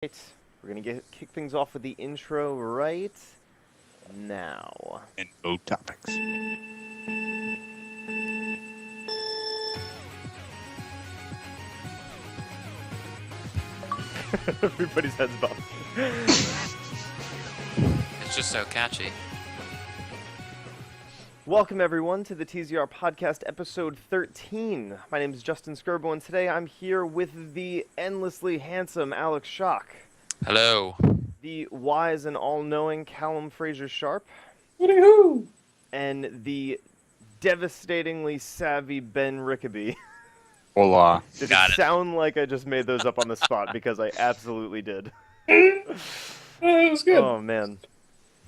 Right, we're gonna kick things off with the intro right now. And both topics. Everybody's heads bobbing. It's just so catchy. Welcome everyone to the TZR podcast episode 13. My name is Justin Skirbo, and today I'm here with the endlessly handsome Alex Schock, Hello. the wise and all-knowing Callum Fraser Sharp, Hoo-hoo! and the devastatingly savvy Ben Rickaby. Hola. Did Got it it. sound like I just made those up on the spot? Because I absolutely did. That was good. Oh man.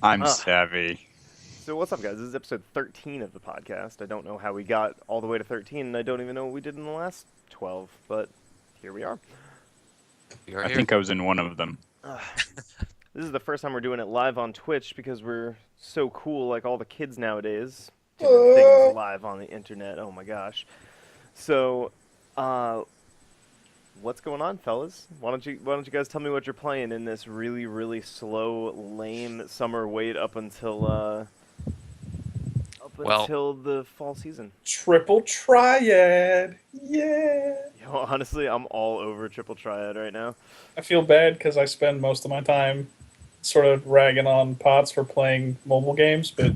I'm Ah. savvy. So what's up, guys? This is episode 13 of the podcast. I don't know how we got all the way to 13, and I don't even know what we did in the last 12, but here we are. You're I here. think I was in one of them. This is the first time we're doing it live on Twitch because we're so cool, like all the kids nowadays, doing things live on the internet. Oh my gosh. So, what's going on, fellas? Why don't you guys tell me what you're playing in this really, really slow, lame summer wait up until until the fall season? Triple triad. Yeah. Yo, honestly, I'm all over Triple Triad right now. I feel bad because I spend most of my time sort of ragging on Pots for playing mobile games, but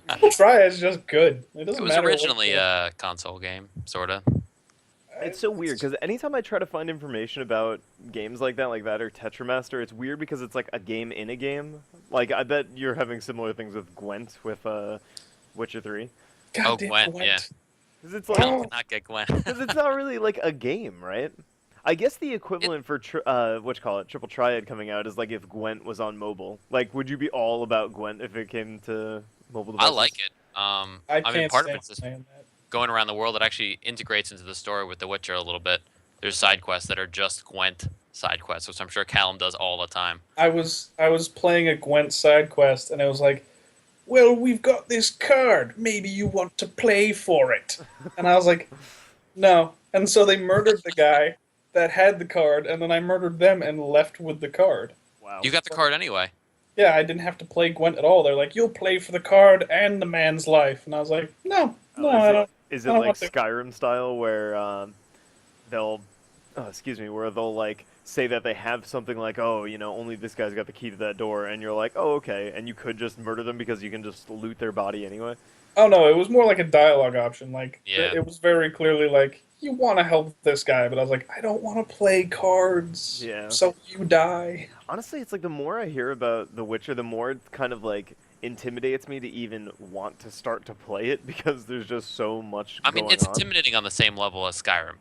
Triple Triad is just good. It doesn't It was matter what originally you do. a console game, sorta. It's so weird because anytime I try to find information about games like that or Tetramaster, it's weird because it's like a game in a game. Like, I bet you're having similar things with Gwent with Witcher 3. Goddamn Gwent, yeah. Because it's Cal like, cannot get Gwen. because it's not really like a game, right? I guess the equivalent for Triple Triad coming out is like if Gwent was on mobile. Like, would you be all about Gwent if it came to mobile I devices? like it. I I can't mean, part of stand it's just playing that. going around the world. It actually integrates into the story with The Witcher a little bit. There's side quests that are just Gwent side quests, which I'm sure Callum does all the time. I was playing a Gwent side quest, and it was like, well, we've got this card. Maybe you want to play for it. And I was like, no. And so they murdered the guy that had the card, and then I murdered them and left with the card. Wow. You got the card anyway. Yeah, I didn't have to play Gwent at all. They're like, you'll play for the card and the man's life. And I was like, no, Oh, no, I don't. Is I it don't like want to. Skyrim style where where they'll like say that they have something like, oh, only this guy's got the key to that door, and you're like, oh, okay, and you could just murder them because you can just loot their body anyway? Oh, no, it was more like a dialogue option. Like, Yeah. it was very clearly like, you want to help this guy, but I was like, I don't want to play cards. Yeah. So you die. Honestly, it's like the more I hear about The Witcher, the more it kind of like intimidates me to even want to start to play it because there's just so much I mean, going it's on. intimidating on the same level as Skyrim.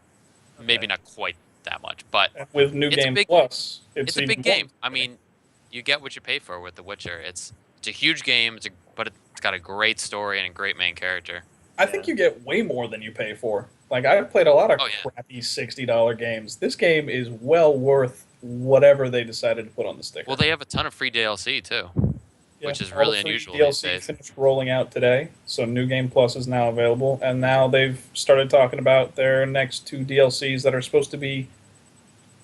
Maybe not quite that much, but With New It's a Game big- Plus, it's a even big more. game. I mean, you get what you pay for with The Witcher. It's a huge game, but it's got a great story and a great main character. I think you get way more than you pay for. Like, I've played a lot of Oh, yeah. crappy $60 games. This game is well worth whatever they decided to put on the sticker. Well, they have a ton of free DLC too. which is all the really free unusual DLC these days. finished rolling out today, so New Game Plus is now available, and now they've started talking about their next two DLCs that are supposed to be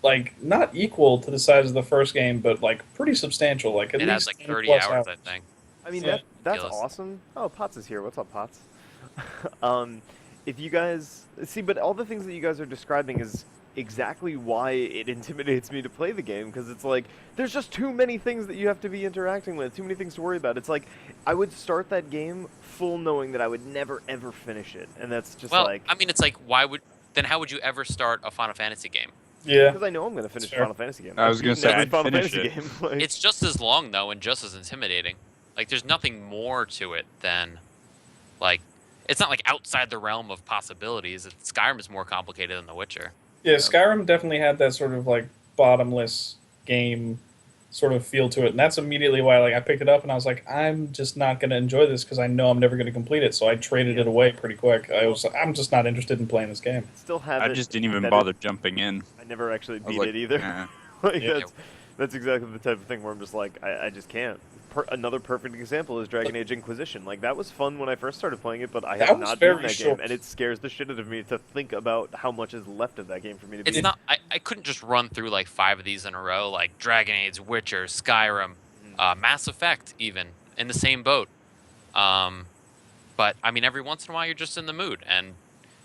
like not equal to the size of the first game, but like pretty substantial. Like at It least has like 10 30 plus hours, I think. I mean, Yeah. that's Ridiculous. awesome. Oh, Potts is here. What's up, Potts? If you guys see, but all the things that you guys are describing is exactly why it intimidates me to play the game, because it's like there's just too many things that you have to be interacting with, too many things to worry about. It's like I would start that game full knowing that I would never ever finish it, and that's just Well, like I mean, it's like, how would you ever start a Final Fantasy game? Yeah, because I know I'm gonna finish a Sure. Final Fantasy game. I was I've gonna beaten say, every I'd Final finish Fantasy it. game. Like, It's just as long though, and just as intimidating. Like, there's nothing more to it than, like, it's not like outside the realm of possibilities. Skyrim is more complicated than The Witcher. yeah. Skyrim definitely had that sort of like bottomless game sort of feel to it, and that's immediately why like I picked it up and I was like, I'm just not going to enjoy this because I know I'm never going to complete it. So I traded it away pretty quick. I'm just not interested in playing this game. still have I it just didn't even embedded. bother jumping in. I never actually I was beat like, it either. "Nah." Like, Yeah. That's exactly the type of thing where I'm just like, I just can't. Another perfect example is Dragon Age Inquisition. Like, that was fun when I first started playing it, but I That have was not very beaten that short. game, and it scares the shit out of me to think about how much is left of that game for me to beat. It's not. I couldn't just run through like 5 of these in a row, like Dragon Age, Witcher, Skyrim, Mass Effect, even in the same boat. But I mean, every once in a while, you're just in the mood, and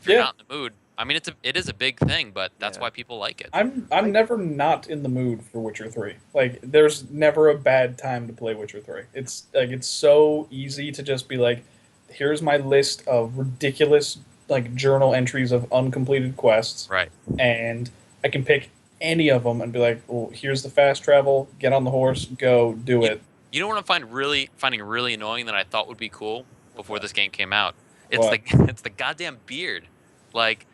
if you're Yeah. not in the mood, I mean, it is a big thing, but that's Yeah. why people like it. I'm never not in the mood for Witcher 3. Like, there's never a bad time to play Witcher 3. It's like it's so easy to just be like, here's my list of ridiculous like journal entries of uncompleted quests, Right. and I can pick any of them and be like, well, here's the fast travel. Get on the horse, go do it. You know what I'm finding really annoying that I thought would be cool before this game came out? It's What? it's the goddamn beard. Like,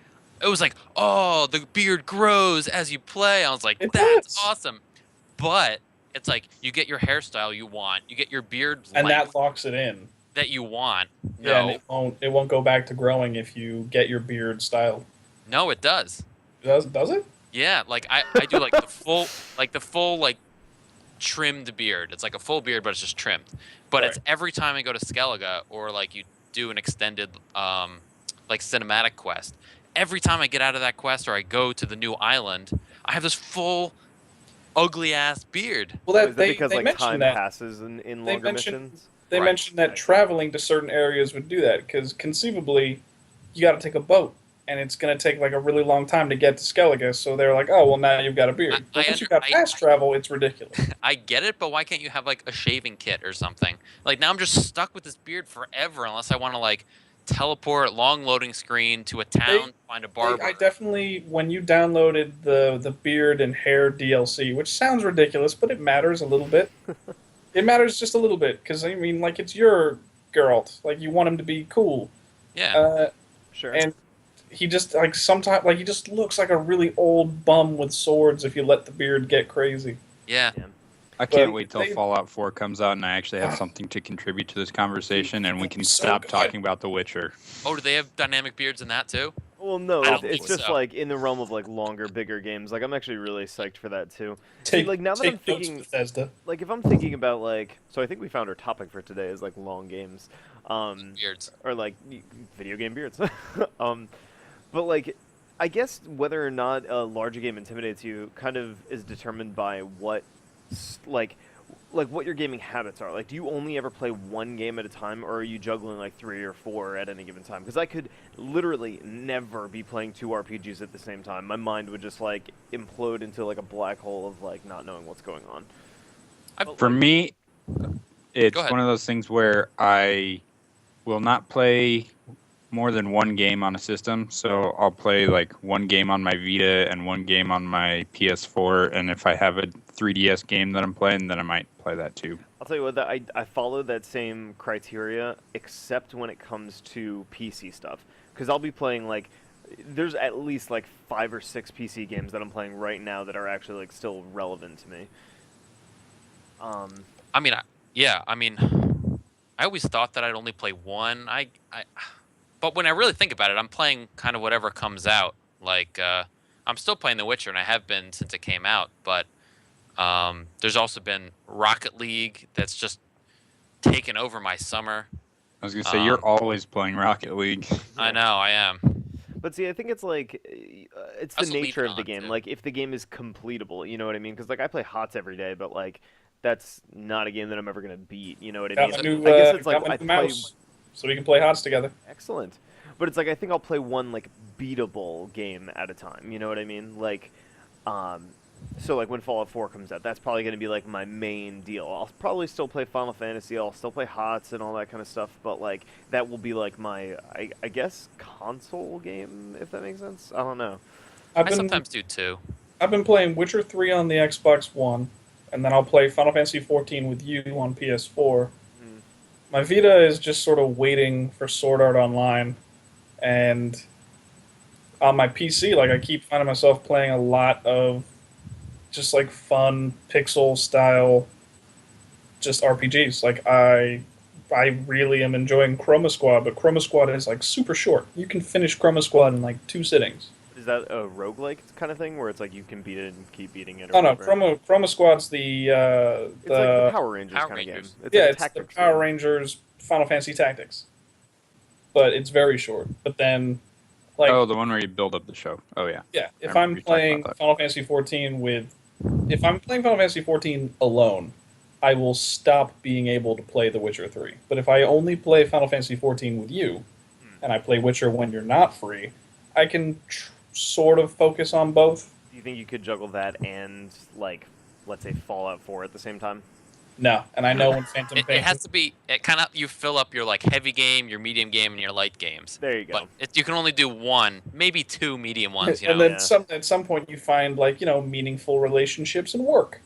it was like, oh, the beard grows as you play. I was like, It that's does. awesome. But it's like you get your hairstyle you want, you get your beard And length that locks it in. that you want. Yeah, No, and it won't go back to growing if you get your beard styled. no, it does. Does it? Yeah, like I do like the full like trimmed beard. It's like a full beard, but it's just trimmed. But it's Right. every time I go to Skellige or like you do an extended like cinematic quest. Every time I get out of that quest or I go to the new island, I have this full ugly ass beard. Well, Is that that because they like mentioned time that. passes in They longer mentioned- missions? They Right. mentioned that traveling to certain areas would do that because conceivably, you got to take a boat, and it's going to take like a really long time to get to Skellige. So they're like, "Oh, well, now you've got a beard." But once you've got fast travel, it's ridiculous. I get it, but why can't you have like a shaving kit or something? Like now I'm just stuck with this beard forever unless I want to like teleport long loading screen to a town, find a barber. I definitely, when you downloaded the beard and hair DLC, which sounds ridiculous, but it matters a little bit. It matters just a little bit because I mean, like it's your Geralt, like you want him to be cool. Yeah. Sure. And he just like sometimes like he just looks like a really old bum with swords if you let the beard get crazy. Yeah. I can't But wait till they- Fallout 4 comes out and I actually have something to contribute to this conversation and we can So stop good. talking about The Witcher. Oh, do they have dynamic beards in that too? Well, no, I it's, don't it's think just so. like in the realm of like longer, bigger games. Like I'm actually really psyched for that too. Take like, now that take I'm notes, thinking- Bethesda. Like if I'm thinking about like, so I think we found our topic for today is like long games, Beards. or like video game beards. But like, I guess whether or not a larger game intimidates you kind of is determined by what, like what your gaming habits are. Like, do you only ever play one game at a time, or are you juggling like 3 or 4 at any given time? Because I could literally never be playing 2 RPGs at the same time. My mind would just like implode into like a black hole of like not knowing what's going on. For me, it's Go ahead. one of those things where I will not play more than one game on a system. So I'll play like one game on my Vita and one game on my PS4. And if I have a 3DS game that I'm playing, then I might play that too. I'll tell you what, I follow that same criteria, except when it comes to PC stuff. Because I'll be playing, like, there's at least, like, 5 or 6 PC games that I'm playing right now that are actually, like, still relevant to me. I mean, I always thought that I'd only play one. But when I really think about it, I'm playing kind of whatever comes out. Like, I'm still playing The Witcher, and I have been since it came out. But there's also been Rocket League that's just taken over my summer. I was going to say, you're always playing Rocket League. I know, I am. But see, I think it's like, it's the Also leave nature it of the on, game. too. Like, if the game is completable, you know what I mean? Because, like, I play HOTS every day, but, like, that's not a game that I'm ever going to beat, you know what I mean? Got my new, I guess it's like, got my I new play... mouse, so we can play HOTS together. Excellent. But it's like, I think I'll play one, like, beatable game at a time, you know what I mean? Like, so, like, when Fallout 4 comes out, that's probably going to be, like, my main deal. I'll probably still play Final Fantasy, I'll still play HOTS and all that kind of stuff, but, like, that will be, like, my, I guess, console game, if that makes sense? I don't know. I sometimes do too. I've been playing Witcher 3 on the Xbox One, and then I'll play Final Fantasy 14 with you on PS4. Mm. My Vita is just sort of waiting for Sword Art Online, and on my PC, like I keep finding myself playing a lot of just like fun pixel style, just RPGs. Like I really am enjoying Chroma Squad, but Chroma Squad is like super short. You can finish Chroma Squad in like 2 sittings. Is that a roguelike kind of thing where it's like you can beat it and keep beating it? Or Oh no, whatever? Chroma Squad's the It's like the Power Rangers Power kind of game. Rangers. It's yeah, like a it's the tactics Power game. Rangers Final Fantasy Tactics, but it's very short. But then, like, Oh, the one where you build up the show. Oh yeah. yeah, I remember you talking about that. If I'm playing Final Fantasy 14 alone, I will stop being able to play The Witcher 3. But if I only play Final Fantasy 14 with you, and I play Witcher when you're not free, I can sort of focus on both. Do you think you could juggle that and like, let's say Fallout 4 at the same time? No, and I know when Phantom Pain. It has to be. It kind of you fill up your like heavy game, your medium game, and your light games. There you go. But you can only do one, maybe two medium ones. You and know. then at some point you find like meaningful relationships and work.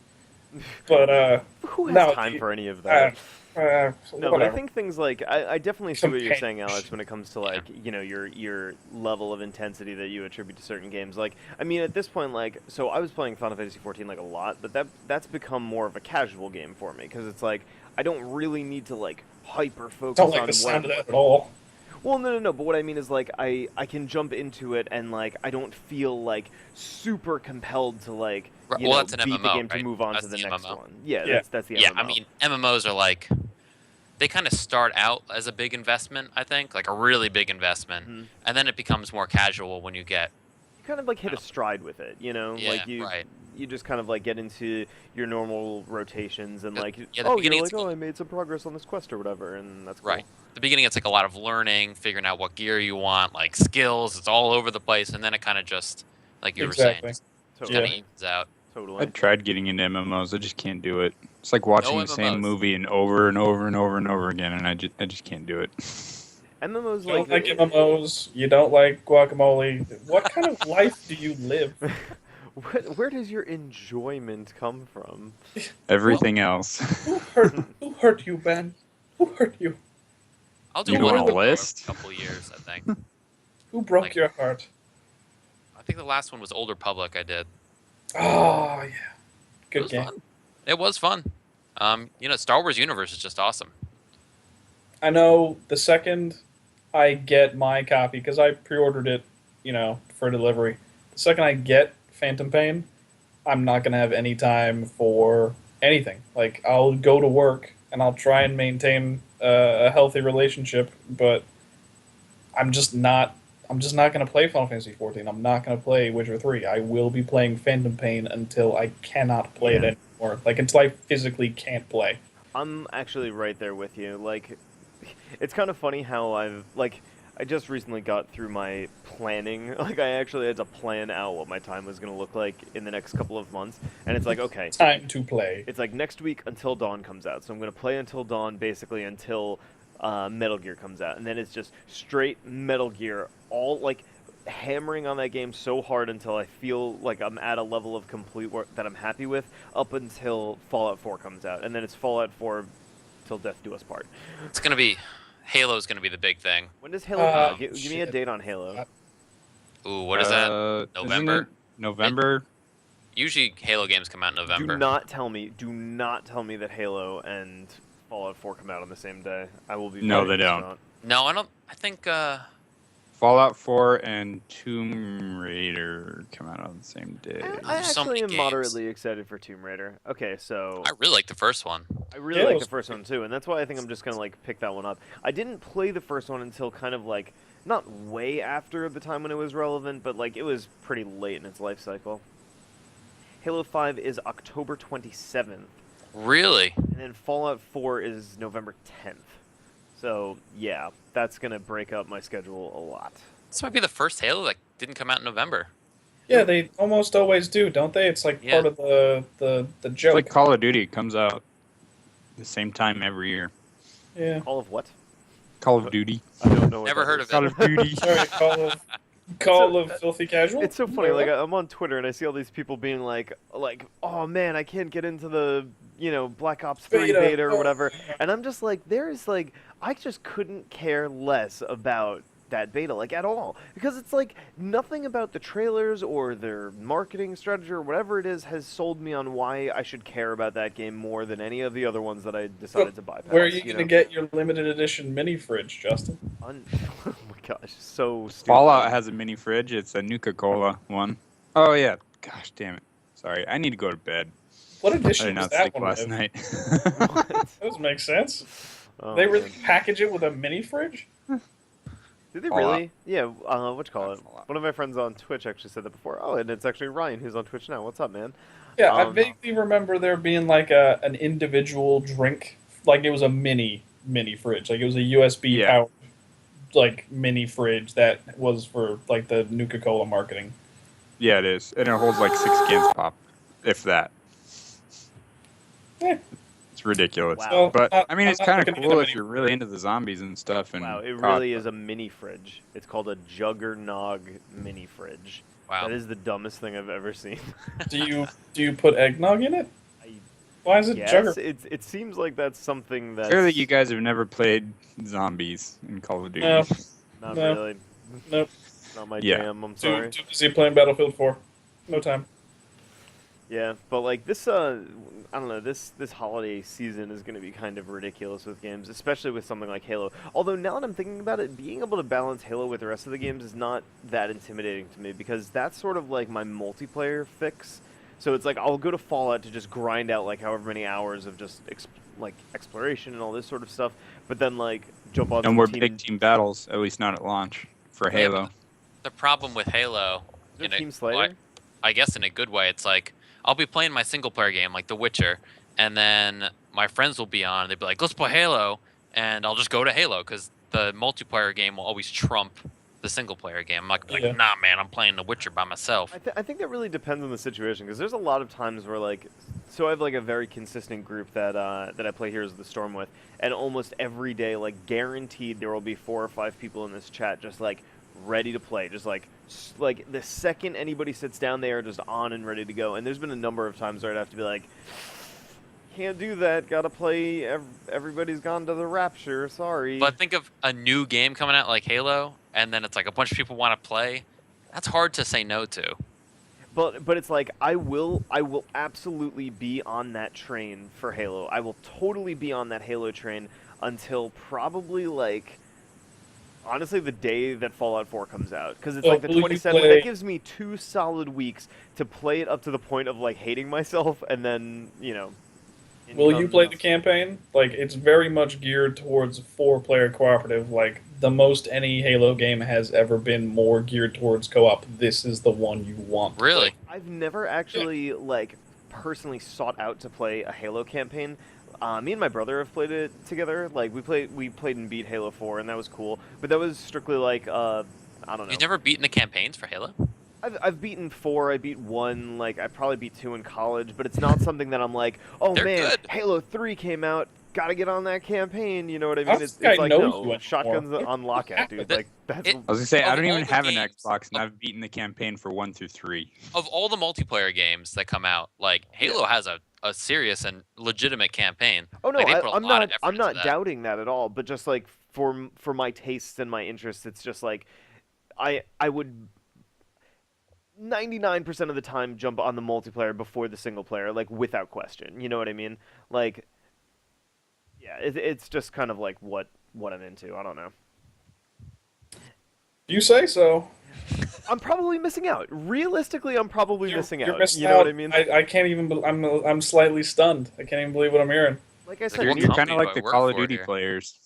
But Who has no, time for any of that? No, but I whatever. think things like I definitely see what you're saying, Alex, Companionship. when it comes to like your level of intensity that you attribute to certain games. Like I mean, at this point, like so I was playing Final Fantasy 14 like a lot, but that's become more of a casual game for me because it's like I don't really need to like hyper focus Don't like on the sound of what. that at all. Well, no. But what I mean is, like, I can jump into it and, like, I don't feel, like, super compelled to, like, Right, you well, know, that's an beat the MMO, game to right? move on That's to the the next MMO. one. Yeah, Yeah. that's the Yeah, MMO. I mean MMOs are like they kind of start out as a big investment. I think like a really big investment, Mhm. and then it becomes more casual when you get. You kind of, like, hit a stride with it, you know? Yeah, like, right. you just kind of, like, get into your normal rotations and, like, The oh, beginning you're it's like, oh, cool. I made some progress on this quest or whatever, and that's cool. Right. The beginning, it's like a lot of learning, figuring out what gear you want, like skills. It's all over the place, and then it kind of just, like you were saying, Exactly. just Totally. kind of evens out. Totally. I tried getting into MMOs. I just can't do it. It's like watching No the same MMOs. movie and over and over and over and over again, and I just can't do it. MMOs, You don't like... like MMOs. You don't like guacamole. What kind of life do you live? Where does your enjoyment come from? Everything else. Who hurt you, Ben? Who hurt you? I'll do You one want a MMO list? every couple years, I think. Who broke Like- your heart? I think the last one was Old Republic. I did. Oh yeah, It good was game. fun. It was fun. Star Wars universe is just awesome. I know the second I get my copy because I pre-ordered it, for delivery. The second I get Phantom Pain, I'm not gonna have any time for anything. Like I'll go to work and I'll try and maintain a healthy relationship, but I'm just not. I'm just not going to play Final Fantasy 14. I'm not going to play Witcher 3. I will be playing Phantom Pain until I cannot play it anymore. Like until I physically can't play. I'm actually right there with you. Like, it's kind of funny how I just recently got through my planning. Like, I actually had to plan out what my time was going to look like in the next couple of months. And it's like, okay, Time to play. it's like next week Until Dawn comes out. So I'm going to play Until Dawn basically until Metal Gear comes out. And then it's just straight Metal Gear, all like hammering on that game so hard until I feel like I'm at a level of complete work that I'm happy with up until Fallout 4 comes out. And then it's Fallout 4 till death do us part. It's gonna be Halo's gonna be the big thing. When does Halo come out? Give me a shit. date on Halo. Ooh, what is that? Isn't November? it November? Usually Halo games come out in November. Do not tell me that Halo and Fallout 4 come out on the same day. I will be No, very they don't. distraught. No, I don't. I think. Fallout 4 and Tomb Raider come out on the same day. I There's so actually many am games. moderately excited for Tomb Raider. Okay, so I really like the first one. I really Yeah, it like was the first one too, and that's why I think I'm just gonna like pick that one up. I didn't play the first one until kind of like not way after the time when it was relevant, but like it was pretty late in its life cycle. Halo 5 is October 27th, Really? and then Fallout 4 is November 10th. So yeah, that's gonna break up my schedule a lot. This might be the first Halo that didn't come out in November. Yeah, they almost always do, don't they? It's like Yeah. part of the It's joke. like Call of Duty comes out the same time every year. Yeah. All of what? Call of Duty. I don't know. What Never that heard is. of Call of Duty. Sorry, Call of Filthy Casual. It's so funny. Like I'm on Twitter and I see all these people being like, oh man, I can't get into the Black Ops 3 beta or whatever, and I'm just like, I just couldn't care less about that beta like at all because it's like nothing about the trailers or their marketing strategy or whatever it is has sold me on why I should care about that game more than any of the other ones that I decided to bypass. Where are you going to get your limited edition mini fridge, Justin? Oh my gosh, so stupid. Fallout has a mini fridge. It's a Nuka-Cola one. Oh yeah. Gosh damn it. Sorry, I need to go to bed. What I edition did was not that sleep one last with? night. What? That doesn't make sense. Oh, They really man. package it with a mini fridge? Did they Fallout. really? Yeah. What you call Not it? Fallout. One of my friends on Twitch actually said that before. Oh, and it's actually Ryan who's on Twitch now. What's up, man? Yeah, I Um, vaguely remember there being like an individual drink, like it was a mini fridge, like it was a USB Yeah. powered like mini fridge that was for like the Nuka-Cola marketing. Yeah, it is, and it holds like 6 cans pop, if that. Eh, It's ridiculous. Wow. well, But I'm I mean, not it's kind looking of at a cool if mini you're really into the zombies and stuff. And Wow, it COD, really but- is a mini fridge. It's called a Juggernog mini fridge. Wow. That is the dumbest thing I've ever seen. Do you put eggnog in it? I Why is it guess jugger? it seems like that's something that Clearly, you guys have never played zombies in Call of Duty. No. not No. really. Nope. Not my Yeah. jam. I'm Too sorry. busy playing Battlefield 4. No time. Yeah, but like this, I don't know. This holiday season is going to be kind of ridiculous with games, especially with something like Halo. Although now that I'm thinking about it, being able to balance Halo with the rest of the games is not that intimidating to me because that's sort of like my multiplayer fix. So it's like I'll go to Fallout to just grind out like however many hours of just like exploration and all this sort of stuff, but then like jump on And some we're team. big team battles, at least not at launch for Yeah, Halo. but the problem with Halo, Is it in a- Team Slayer? well, I guess in a good way, it's like I'll be playing my single player game like The Witcher, and then my friends will be on. They'd be like, "Let's play Halo," and I'll just go to Halo because the multiplayer game will always trump the single player game. I'm like, Yeah. nah, man, I'm playing The Witcher by myself. I think that really depends on the situation because there's a lot of times where like, so I have like a very consistent group that that I play Heroes of the Storm with, and almost every day, like guaranteed, there will be 4 or 5 people in this chat just like ready to play, just like the second anybody sits down, they are just on and ready to go. And there's been a number of times where I'd have to be like, can't do that, gotta play. Everybody's gone to the Rapture. Sorry. But think of a new game coming out like Halo, and then it's like a bunch of people want to play. That's hard to say no to. But it's like I will absolutely be on that train for Halo. I will totally be on that Halo train until probably like honestly the day that Fallout 4 comes out because it's Oh, like the will you 27th. play- That gives me 2 solid weeks to play it up to the point of like hating myself and then, you know. in Will you play the comes- campaign? Like, it's very much geared towards 4-player cooperative. Like, the most any Halo game has ever been more geared towards co-op. This is the one you want. to Really? play. I've never actually like personally sought out to play a Halo campaign. Me and my brother have played it together. Like we played and beat Halo 4, and that was cool. But that was strictly like I don't know. You've never beaten the campaigns for Halo? I've beaten 4. I beat 1. Like I probably beat 2 in college. But it's not something that I'm like, oh They're man, good. Halo 3 came out. Gotta get on that campaign. You know what I mean? don't It's think I like know you no, anymore. shotguns on lockout, dude. That- Like that's it- I was gonna say I Of don't even all the have an games- Xbox, and I've beaten the campaign for 1 through 3. Of all the multiplayer games that come out, like Halo has a serious and legitimate campaign. Oh no, Like, they put a I'm lot of not. effort I'm into not that. doubting that at all. But just like for my tastes and my interests, it's just like I would 99% of the time jump on the multiplayer before the single player, like without question. You know what I mean? Like, yeah, it's just kind of like what I'm into. I don't know. You say so. I'm probably missing out. Realistically, I'm probably missing You're out. missing You know out. what I mean? I can't even. I'm slightly stunned. I can't even believe what I'm hearing. Like I Like, said, what me- You're company kind of like do I the work Call of for Duty here? players.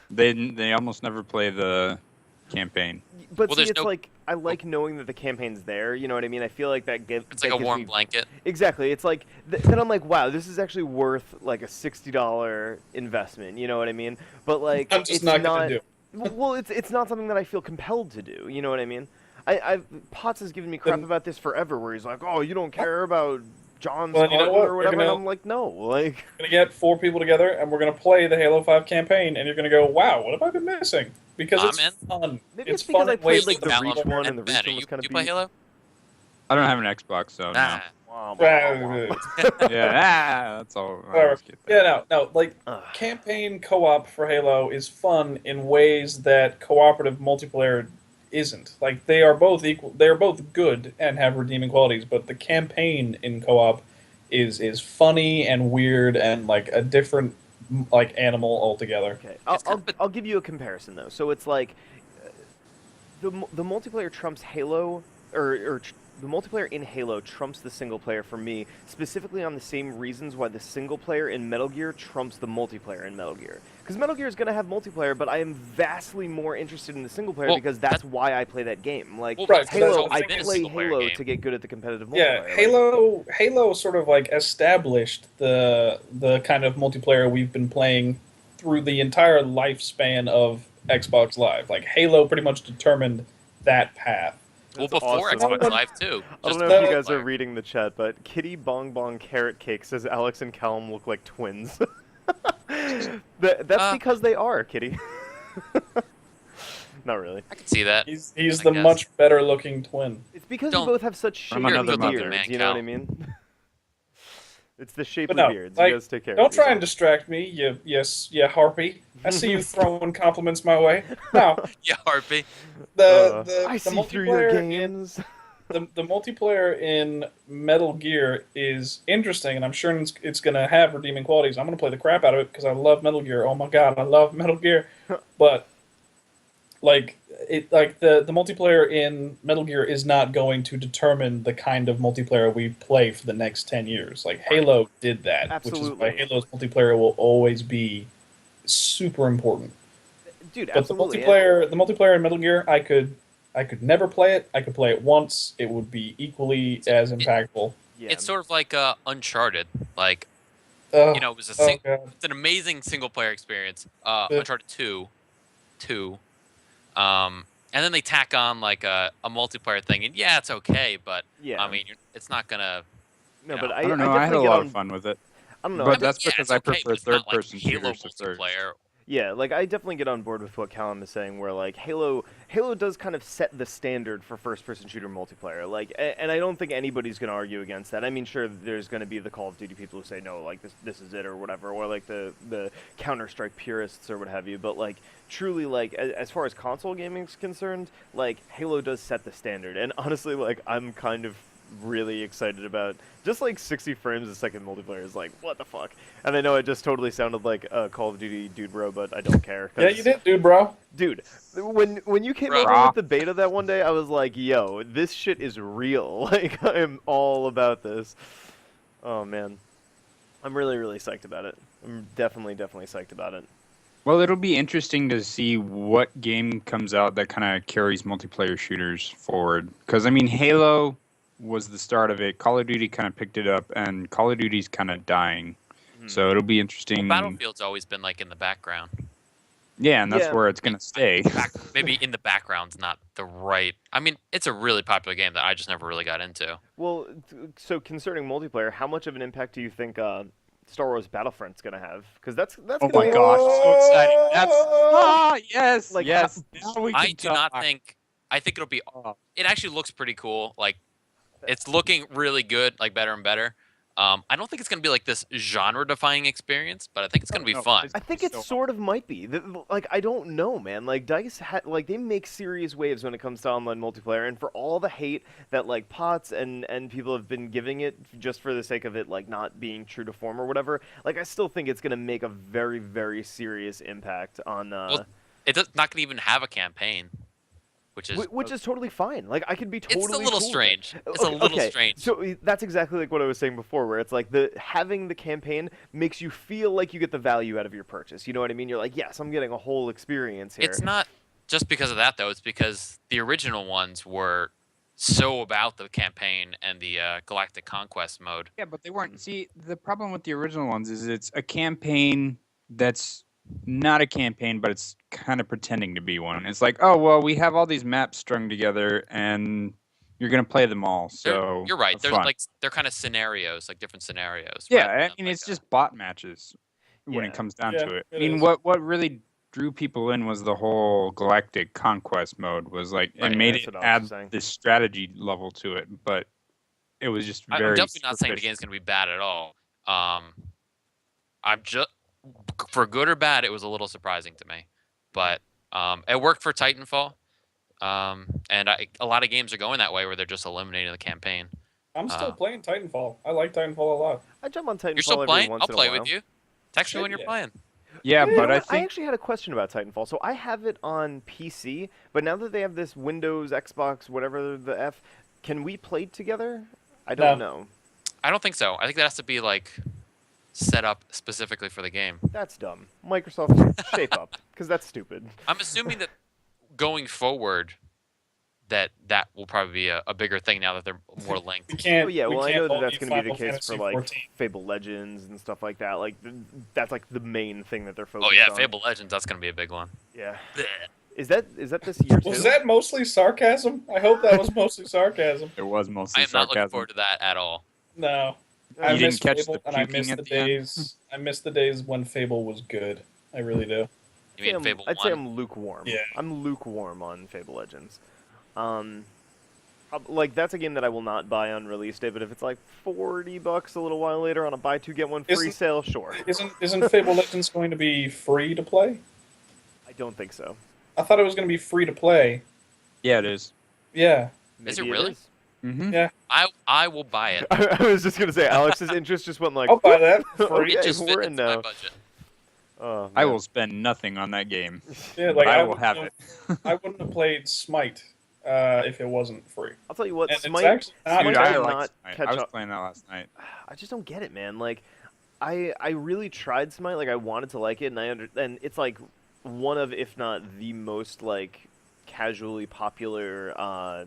They almost never play the campaign. but Well, see, there's it's no- like I like knowing that the campaign's there. You know what I mean? I feel like It's like a gives warm me blanket. Exactly. It's like then I'm like, wow, this is actually worth like a $60 investment. You know what I mean? But like, I'm just it's not gonna do. Well, it's not something that I feel compelled to do. You know what I mean? Potts has given me crap Then- about this forever, where he's like, oh, you don't care about John Well, you know Spartan what? or We're whatever. gonna- And I'm like, no, like, We're gonna get 4 people together, and we're gonna play the Halo 5 campaign, and you're gonna go, "Wow, what have I been missing?" Because I'm it's in. fun. maybe it's it's because fun I in ways played like the that Reach don't- one and the Ben, Reach are one was you, kind do of you play beat. Halo? I don't have an Xbox, so Nah. Wow, wow, wow, Well, yeah, that's all. I Whatever. always get that. Yeah, no, like wow. Ugh. campaign co-op for Halo is fun in ways that cooperative multiplayer isn't. Like they are both equal. They are both good and have redeeming qualities, but the campaign in co-op is funny and weird and like a different like animal altogether. Okay, It's kind of I'll give you a comparison though. So it's like the multiplayer trumps Halo, the multiplayer in Halo trumps the single player for me, specifically on the same reasons why the single player in Metal Gear trumps the multiplayer in Metal Gear. Because Metal Gear is going to have multiplayer, but I am vastly more interested in the single player Well, because that's why I play that game. Like Well, Right, because it's Halo, always I been a play single-player Halo game. to get good at the competitive Yeah, multiplayer. Like, Halo sort of like established the kind of multiplayer we've been playing through the entire lifespan of Xbox Live. Like Halo pretty much determined that path. Well, that's before awesome. Xbox Live too. I don't Just know the if you guys are multiplayer. reading the chat, but Kitty Bong Bong Carrot Cake says Alex and Callum look like twins. That's Uh, because they are, Kitty. Not really. I can see that. He's I the guess. much better looking twin. It's because you Don't- both have such From shapely another mother. beards. Man, You know what I Cal. mean? It's the But shapely no, beards. like, You guys take care. don't of try and yourself. distract me, you harpy. I see you throwing compliments my way. No, Yeah, Harpy. I the see through your multiplayer in games. the multiplayer in Metal Gear is interesting, and I'm sure it's going to have redeeming qualities. I'm going to play the crap out of it because I love Metal Gear. Oh my god, I love Metal Gear. But like the multiplayer in Metal Gear is not going to determine the kind of multiplayer we play for the next 10 years. Like Halo did that, which is why Absolutely. Halo's multiplayer will always be super important. Dude, But absolutely. the multiplayer in Metal Gear, I could never play it. I could play it once. It would be equally as impactful. Yeah. It's sort of like Uncharted. Like Oh, it was oh god. it's an amazing single player experience. Yeah. Uncharted 2. And then they tack on like a multiplayer thing, and yeah, it's okay, but Yeah. I mean, it's not gonna. no, you but know. I, I don't know. I I had a definitely get lot on. of fun with it. I don't know. But I, I mean, that's yeah, because it's I okay, prefer but it's not like third-person Halo shooters to third. multiplayer. yeah, like I definitely get on board with what Callum is saying, where like Halo does kind of set the standard for first-person shooter multiplayer. Like, and I don't think anybody's gonna argue against that. I mean, sure, there's gonna be the Call of Duty people who say no, like this is it or whatever, or like the Counter-Strike purists or what have you. But like truly, like as far as console gaming is concerned, like Halo does set the standard. And honestly, like I'm kind of really excited about just like 60 frames a second multiplayer is like what the fuck. And I know it just totally sounded like a Call of Duty dude bro, but I don't care. Yeah, you did, dude, bro. Dude, when you came Bro. over with the beta that one day, I was like, yo, this shit is real. Like, I am all about this. Oh, man. I'm really, really psyched about it. I'm definitely psyched about it. Well, it'll be interesting to see what game comes out that kind of carries multiplayer shooters forward. Because, I mean, Halo was the start of it. Call of Duty kind of picked it up, and Call of Duty's kind of dying. So it'll be interesting. Battlefield's always been like in the background. Yeah, and that's Yeah. where it's going to stay. Maybe in the background's not the right. I mean, it's a really popular game that I just never really got into. Well, so concerning multiplayer, how much of an impact do you think Star Wars Battlefront's gonna have? Because that's Oh gonna my gosh, so exciting. That's yes, Like, yes. Now we I can do not talk. think. I think it'll be. Oh. It actually looks pretty cool. Like, it's looking really good. Like better and better. I don't think it's gonna be like this genre-defining experience, but I think it's gonna be No, fun. I think So it sort of might be. Like, I don't know, man. Like, DICE, like, they make serious waves when it comes to online multiplayer, and for all the hate that, like, pots and people have been giving it just for the sake of it, like, not being true to form or whatever, like, I still think it's going to make a very, very serious impact on... Well, it's not gonna even have a campaign, which is which is totally fine. Like, I could be totally it's a little cool with it. strange. It's a little strange. So that's exactly like what I was saying before, where it's like having the campaign makes you feel like you get the value out of your purchase. You know what I mean? You're like, yes, I'm getting a whole experience here. It's not just because of that though. It's because the original ones were so about the campaign and the Galactic Conquest mode. Yeah, but they weren't. See, the problem with the original ones is it's a campaign that's not a campaign, but it's kind of pretending to be one. It's like, oh, well, we have all these maps strung together, and you're going to play them all. So You're right. have There's fun. like they're kind of scenarios, like different scenarios. Yeah, rather I than mean, like it's just bot matches when Yeah. it comes down Yeah, to it. I it mean, is. what really drew people in was the whole Galactic Conquest mode. Was like Right, it made that's it what I was add saying. this strategy level to it, but it was just I'm very. definitely not saying the superficial. game's gonna be bad at all. I'm just for good or bad, it was a little surprising to me, but it worked for Titanfall. And a lot of games are going that way where they're just eliminating the campaign. I'm still playing Titanfall. I like Titanfall a lot. I jump on Titanfall You're still every playing? once I'll in a play while. with you. Text me when you're Yeah. playing. Yeah, You but know I what? I think actually had a question about Titanfall. So I have it on PC, but now that they have this Windows, Xbox, whatever the F, can we play together? I don't No. know. I don't think so. I think that has to be like set up specifically for the game. That's dumb. Microsoft, shape up, because that's stupid. I'm assuming that going forward, that will probably be a bigger thing now that they're more We linked. can't. Oh yeah, we well I can't know that all that's be going to be Final the case for Fantasy like 14. Fable Legends and stuff like that. Like that's like the main thing that they're focused Oh yeah, on. Fable Legends. That's gonna be a big one. Yeah. Blech. Is that this year too? Was that mostly sarcasm? I hope that was mostly sarcasm. it was I mostly am not looking sarcasm. forward to that at all. No, You I didn't miss catch Fable, the and I puking miss at the the end? days. I miss the days when Fable was good. I really do. You mean Fable I'd say 1? I'm lukewarm. Yeah. I'm lukewarm on Fable Legends. Like that's a game that I will not buy on release day, but if it's like $40 a little while later on a buy two get one free Isn't- sale, sure. Isn't Fable Legends going to be free to play? I don't think so. I thought it was going to be free to play. Yeah, it is. Yeah. Is it Maybe really? Mm-hmm. Yeah. I will buy it. I was just gonna say Alex's interest just went like. I'll buy that for free. Okay, It just we're fit in into my now. budget. Oh, I man. will spend nothing on that game. Yeah, But like I I will wouldn't have have- it. I wouldn't have played Smite if it wasn't free. I'll tell you what, And it's Smite. actually not Smite Dude, I I did like not Smite. catch I was up. playing that last night. I just don't get it, man. Like, I really tried Smite. Like, I wanted to like it, and it's like one of, if not the most like casually popular. I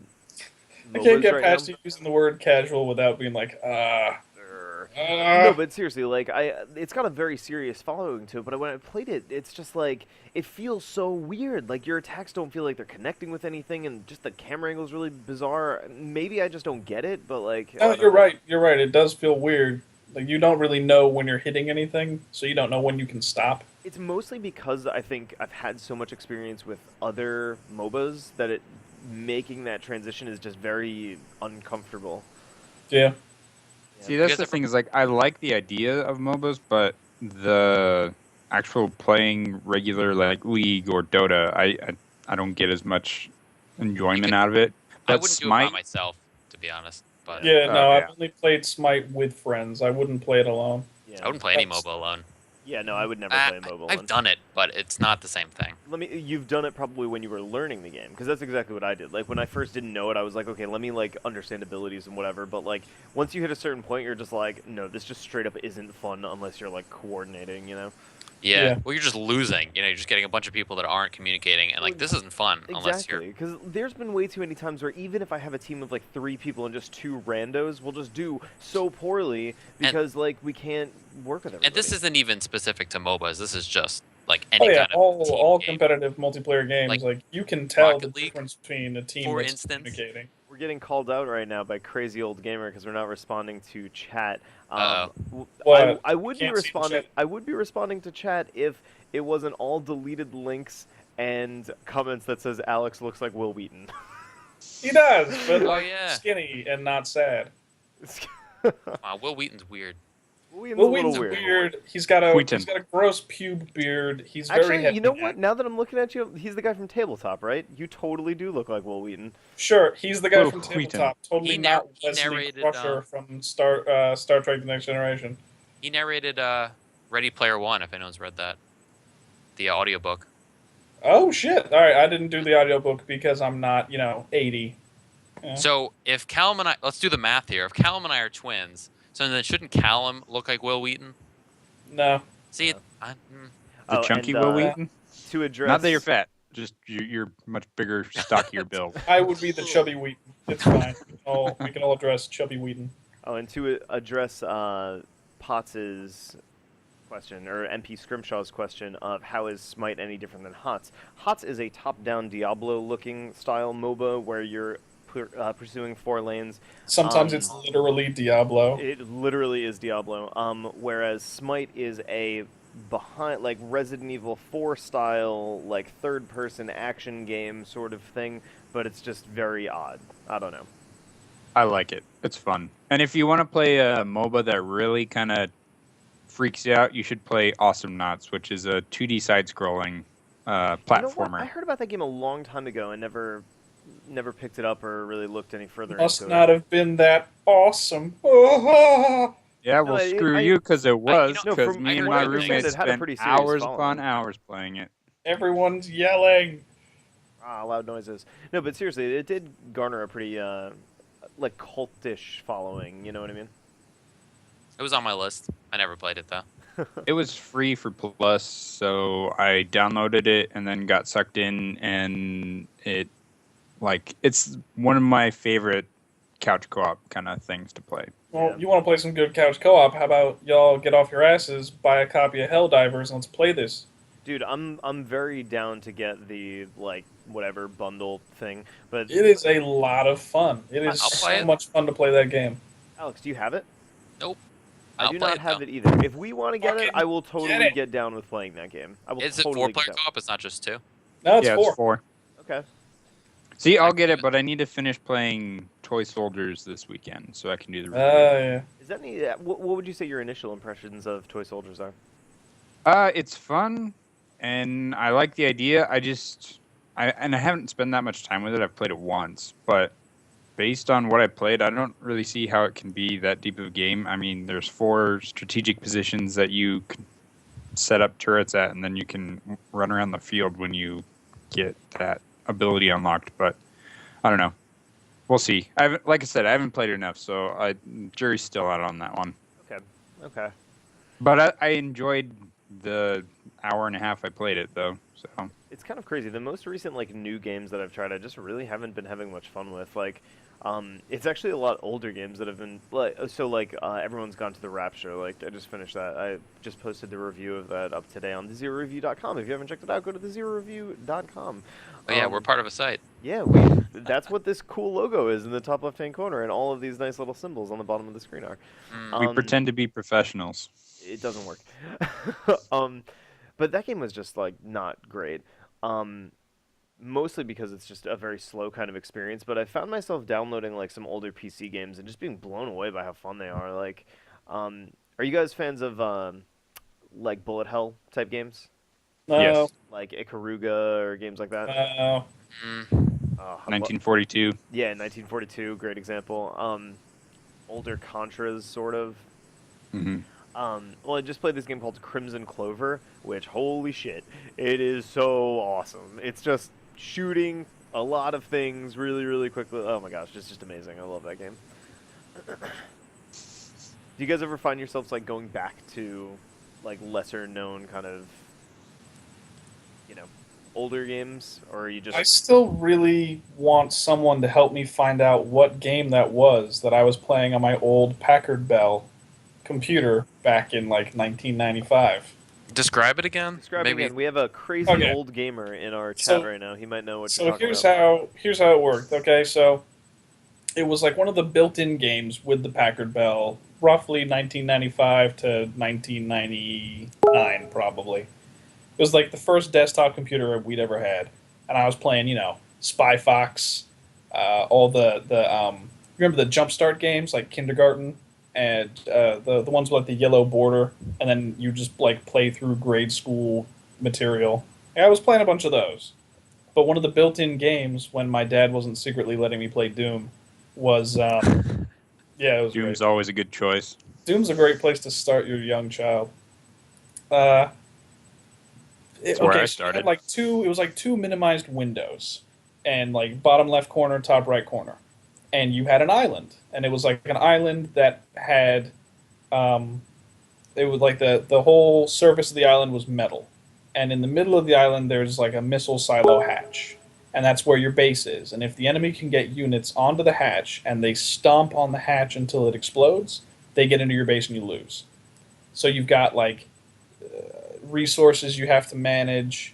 MOBAs can't get right past now. you using the word casual without being like, No, but seriously, like it's got a very serious following to it. But when I played it, it's just like it feels so weird. Like your attacks don't feel like they're connecting with anything, and just the camera angle is really bizarre. Maybe I just don't get it, but like. I No, don't you're know. right. You're right. It does feel weird. Like you don't really know when you're hitting anything, so you don't know when you can stop. It's mostly because I think I've had so much experience with other MOBAs that it making that transition is just very uncomfortable. Yeah. See, that's guys the ever- thing is like I like the idea of MOBAs, but the actual playing regular like League or Dota, I don't get as much enjoyment out of it. I But wouldn't do it by Smite, myself, to be honest. But Yeah. No, Okay. I've only played Smite with friends. I wouldn't play it alone. Yeah. I wouldn't play any That's- MOBA alone. Yeah, no, I would never I- play mobile. I've done it, but it's not the same thing. You've done it probably when you were learning the game, because that's exactly what I did. Like when I first didn't know it, I was like, okay, let me like understand abilities and whatever. But like once you hit a certain point, you're just like, no, this just straight up isn't fun unless you're like coordinating, you know? Yeah. Yeah. Well, you're just losing. You know, you're just getting a bunch of people that aren't communicating, and like this isn't fun unless you're. Exactly, because there's been way too many times where even if I have a team of like 3 people and just 2 randos, we'll just do so poorly because like we can't work with everybody. And this isn't even specific to MOBAs. This is just like Oh any yeah, kind of all team game. competitive multiplayer games. Like Like you can tell Rocket the League, difference between a team for that's instance. communicating. We're getting called out right now by Crazy Old Gamer because we're not responding to chat. What? I would be Can't see the responding. chat. I would be responding to chat if it wasn't all deleted links and comments that says Alex looks like Will Wheaton. He does, but Oh, like yeah. skinny and not sad. Wow, Will Wheaton's weird. Wheaton's Will a little Wheaton's weird. weird. He's got a Wheaton. gross pube beard. He's very Actually, heavy. you know what? Now that I'm looking at you, he's the guy from Tabletop, right? You totally do look like Will Wheaton. Sure, he's the guy Will from Wheaton. Tabletop. Totally He not he Wesley narrated, Crusher from Star Trek: The Next Generation. He narrated Ready Player One, if anyone's read that, the audiobook. Oh shit! All right, I didn't do the audiobook because I'm not, 80. Yeah. So if Callum and I, let's do the math here. If Callum and I are twins, so then shouldn't Callum look like Will Wheaton? No. See, Yeah. the Oh, chunky and, Will Wheaton. To address. Not that you're fat, just you're much bigger, stockier build. I would be the chubby Wheaton. It's fine. We can all address chubby Wheaton. Oh, and to address Potts's question, or MP Scrimshaw's question of how is Smite any different than HOTS. HOTS is a top-down Diablo-looking style MOBA where you're pursuing 4 lanes. Sometimes it's literally Diablo. It literally is Diablo. Whereas Smite is a like Resident Evil 4 style, like third-person action game sort of thing, but it's just very odd. I don't know. I like it. It's fun. And if you want to play a MOBA that really kind of freaks you out, you should play Awesome Knots, which is a 2D side-scrolling platformer. You know what? I heard about that game a long time ago and never picked it up or really looked any further Must into not it. have been that awesome. Yeah, No, well, screw you, because it was, know, because from me and what my I understand, roommates it had a spent pretty serious hours following. upon hours playing it. Everyone's yelling. Loud noises. No, but seriously, it did garner a pretty like cultish following. You know what I mean? It was on my list. I never played it though. It was free for Plus, so I downloaded it and then got sucked in, and it's one of my favorite couch co-op kind of things to play. Well, Yeah. you want to play some good couch co-op? How about y'all get off your asses, buy a copy of Helldivers, and let's play this. Dude, I'm very down to get the like whatever bundle thing, but It is a lot of fun. It is I'll play so it. much fun to play that game. Alex, do you have it? Nope. I I'll do play not it, have though. it either. If we want to get it, Fucking I will get totally it. get down with playing that game. I will Is it totally 4-player get down. co-op? It's not just 2. No, it's Yeah, four. it's 4. Okay. See, I'll get it, but I need to finish playing Toy Soldiers this weekend so I can do the review. Yeah. Is that any? What would you say your initial impressions of Toy Soldiers are? It's fun, and I like the idea. I haven't spent that much time with it. I've played it once, but based on what I played, I don't really see how it can be that deep of a game. I mean, there's 4 strategic positions that you can set up turrets at, and then you can run around the field when you get that ability unlocked. But I don't know. We'll see. Like I said, I haven't played it enough, so jury's still out on that one. Okay. Okay. But I enjoyed the hour and a half I played it, though. So It's kind of crazy. The most recent like new games that I've tried, I just really haven't been having much fun with. Like, it's actually a lot older games that have been like everyone's gone to the Rapture. Like I just finished that. I just posted the review of that up today on thezeroreview.com. If you haven't checked it out, go to thezeroreview.com. But yeah, we're part of a site. Yeah, that's what this cool logo is in the top left-hand corner, and all of these nice little symbols on the bottom of the screen are. we pretend to be professionals. It doesn't work. But that game was just like not great. Mostly because it's just a very slow kind of experience. But I found myself downloading like some older PC games and just being blown away by how fun they are. Like, are you guys fans of like bullet hell type games, No. Yes. like Ikaruga or games like that? No. Oh, 1942. yeah, 1942, great example. Older Contras, sort of. Hmm. Well, I just played this game called Crimson Clover, which, holy shit, it is so awesome. It's just shooting a lot of things really, really quickly. Oh my gosh, it's just amazing. I love that game. Do you guys ever find yourselves, like, going back to, like, lesser-known kind of, older games? Or are you just... I still really want someone to help me find out what game that was that I was playing on my old Packard Bell computer back in like 1995. Describe it again. Describe it Maybe. again. We have a crazy Okay. old gamer in our chat So- right now. He might know what So you're talking here's about. how it worked. Okay, so it was like one of the built-in games with the Packard Bell, roughly 1995 to 1999, probably. It was like the first desktop computer we'd ever had, and I was playing, Spy Fox, all the remember the Jumpstart games like Kindergarten, and the ones with like the yellow border, and then you just like play through grade school material. Yeah, I was playing a bunch of those. But one of the built-in games, when my dad wasn't secretly letting me play Doom, was yeah, it was Doom's great. always a good choice. Doom's a great place to start your young child. That's where I so it started. had it was like 2 minimized windows, and like bottom left corner, top right corner, and you had an island, and it was like an island that had, it was like the whole surface of the island was metal, and in the middle of the island there's like a missile silo hatch, and that's where your base is. And if the enemy can get units onto the hatch and they stomp on the hatch until it explodes, they get into your base and you lose. So you've got like resources you have to manage,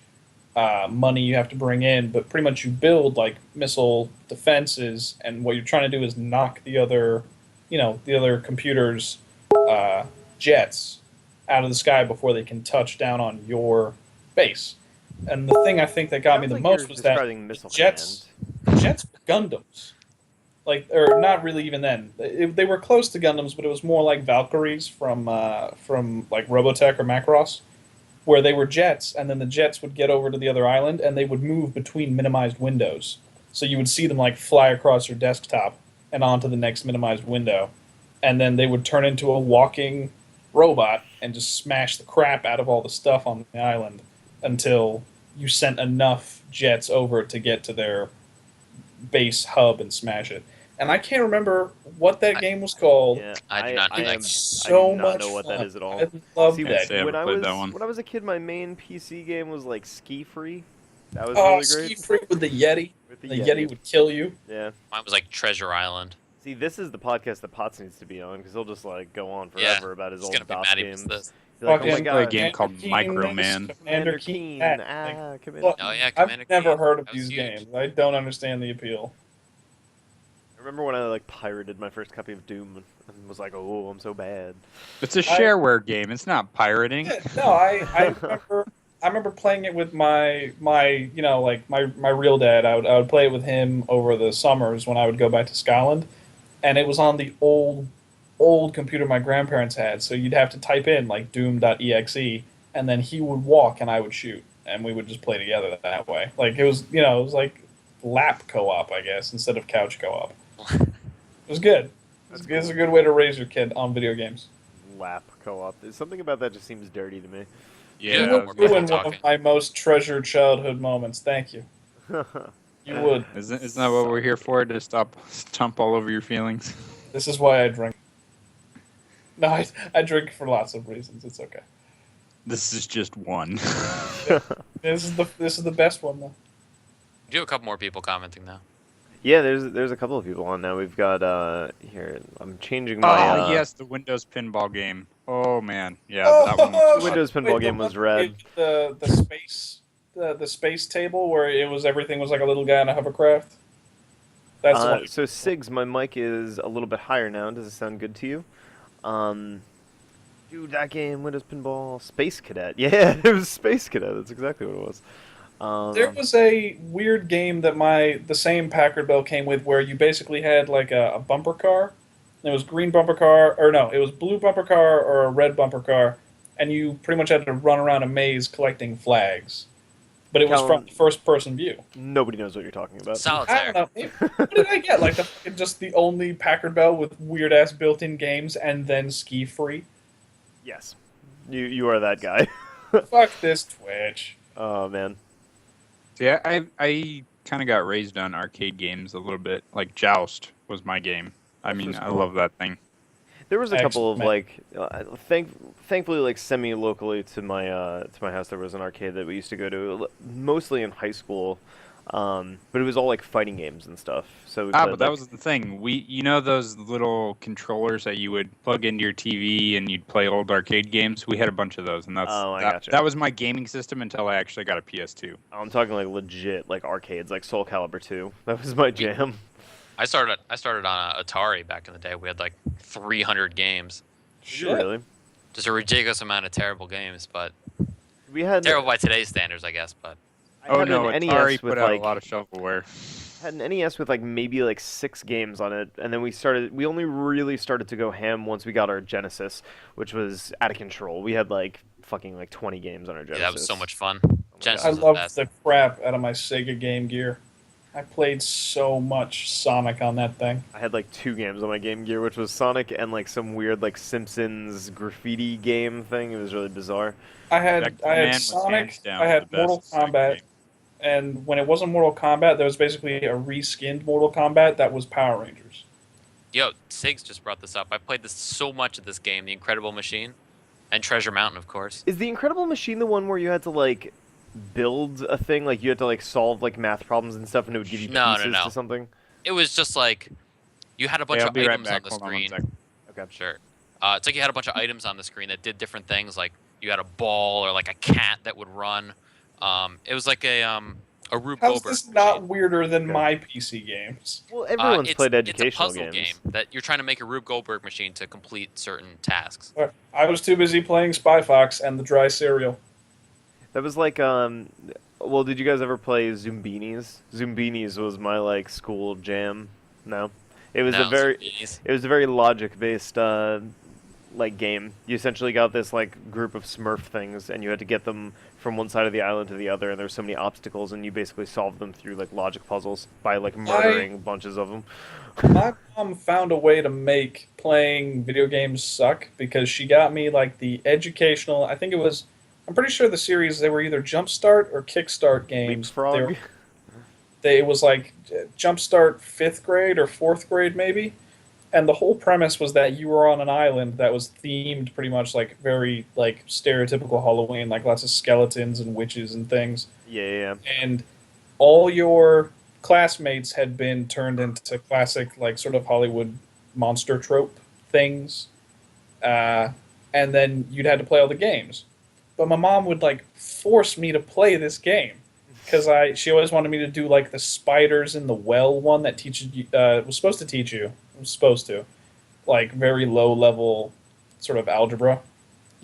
money you have to bring in, but pretty much you build like missile defenses, and what you're trying to do is knock the other computers' jets out of the sky before they can touch down on your base. And the thing I think that got me Sounds the like most you're was that describing Missile jets were Gundams. Like, or not really even then. They were close to Gundams, but it was more like Valkyries from like Robotech or Macross, where they were jets, and then the jets would get over to the other island, and they would move between minimized windows. So you would see them like fly across your desktop and onto the next minimized window. and then they would turn into a walking robot and just smash the crap out of all the stuff on the island until you sent enough jets over to get to their base hub and smash it. And I can't remember what that game was called. Yeah, I do not know that game. So I do not much know what that fun. is at all. I love See, Can't that. say I when ever I played was that one. when I was a kid, my main PC game was like Ski Free. That was Oh, really Ski great. Free with the Yeti. With The Yeti would kill you. Yeah. Mine was like Treasure Island. See, this is the podcast that Potts needs to be on because he'll just like go on Yeah, forever about his He's old gonna be DOS mad he missed games. this. Be like, oh my Fucking play a god, game called Keen, Micro Man. Commander Keen, Keen. Commander. Look, Oh yeah, I've Commander never Keen. heard of That was these huge. games. I don't understand the appeal. I remember when I like pirated my first copy of Doom and was like, oh, I'm so bad. It's a shareware game. It's not pirating. Yeah, no, I remember playing it with my my real dad. I would play it with him over the summers when I would go back to Scotland, and it was on the old computer my grandparents had. So you'd have to type in like doom.exe, and then he would walk and I would shoot, and we would just play together that way. Like it was like lap co-op, I guess, instead of couch co-op. It was good. It's a good way to raise your kid on video games. Lap co-op. There's something about that just seems dirty to me. Yeah. Yeah, You we're would both ruin one talking. of my most treasured childhood moments. Thank you. You would. Isn't that what we're here for? To stomp all over your feelings? This is why I drink. No, I drink for lots of reasons. It's okay. This is just one. This is the best one though. We do have a couple more people commenting now. Yeah, there's a couple of people on now. We've got here. I'm changing my. Oh yes, the Windows pinball game. Oh man, yeah, Oh, that one. The Windows pinball game was red. The space table where everything was like a little guy on a hovercraft. That's the one. So Sigs, my mic is a little bit higher now. Does it sound good to you? Dude, that game, Windows Pinball, Space Cadet. Yeah, it was Space Cadet. That's exactly what it was. There was a weird game that the same Packard Bell came with where you basically had like a bumper car. It was green bumper car, or no, it was blue bumper car or a red bumper car, and you pretty much had to run around a maze collecting flags. But it was from the first person view. Nobody knows what you're talking about. I Solitaire. don't know. What did I get? Like just the only Packard Bell with weird ass built-in games and then ski free. Yes, you are that guy. Fuck this Twitch. Oh man. Yeah, I kind of got raised on arcade games a little bit. Like Joust was my game. I mean, I love that thing. There was a couple of Excellent. like, thankfully, like semi-locally to my house, there was an arcade that we used to go to, mostly in high school, but it was all like fighting games and stuff. So we Ah, played, but that like- was the thing. You know those little controllers that you would plug into your TV and you'd play old arcade games? We had a bunch of those, and I that, gotcha. that was my gaming system until I actually got a PS2. I'm talking like legit like arcades, like Soul Calibur 2. That was my jam. I started on Atari back in the day. We had like 300 games. Shit. Really? Just a ridiculous amount of terrible games, but We had terrible by today's standards, I guess. But I had no, an Atari NES put with out like a lot of shovelware. had an NES with like maybe like 6 games on it, and then we only really started to go ham once we got our Genesis, which was out of control. We had like fucking like 20 games on our Genesis. yeah, that was so much fun. Genesis I was the loved best. the crap out of my Sega Game Gear. I played so much Sonic on that thing. I had like 2 games on my Game Gear, which was Sonic and like some weird like Simpsons graffiti game thing. It was really bizarre. I had Pac-Man was Sonic, hands down I had the best Mortal Sonic Kombat, game. and when it wasn't Mortal Kombat, there was basically a reskinned Mortal Kombat that was Power Rangers. Yo, Sigs just brought this up. I played this so much of this game, The Incredible Machine, and Treasure Mountain, of course. Is the Incredible Machine the one where you had to like build a thing, like you had to like solve like math problems and stuff, and it would give you No, pieces no. to something? It was just like you had a bunch Hey, I'll of be right items back. on the Hold on one screen. sec. Okay. Sure. It's like you had a bunch of items on the screen that did different things. Like you had a ball or like a cat that would run. It was like a Rube How's Goldberg this not machine. weirder than Okay. my PC games? Well, everyone's played It's educational a puzzle games. game that you're trying to make a Rube Goldberg machine to complete certain tasks. I was too busy playing Spy Fox and the dry cereal. That was like well, did you guys ever play Zumbinis? Zumbinis was my like school jam. No. It was No, a very Zumbinis. it was a very logic based like game. You essentially got this like group of Smurf things, and you had to get them from one side of the island to the other. And there's so many obstacles, and you basically solved them through like logic puzzles by like murdering bunches of them. My mom found a way to make playing video games suck because she got me like the educational. I think it was. I'm pretty sure the series they were either Jumpstart or Kickstart games. Leapfrog. It was like Jumpstart fifth grade or fourth grade maybe, and the whole premise was that you were on an island that was themed pretty much like very like stereotypical Halloween, like lots of skeletons and witches and things, Yeah. and all your classmates had been turned into classic like sort of Hollywood monster trope things, and then you'd had to play all the games. But my mom would like force me to play this game because she always wanted me to do like the spiders in the well one that teaches you was supposed to teach you was supposed to like very low level sort of algebra,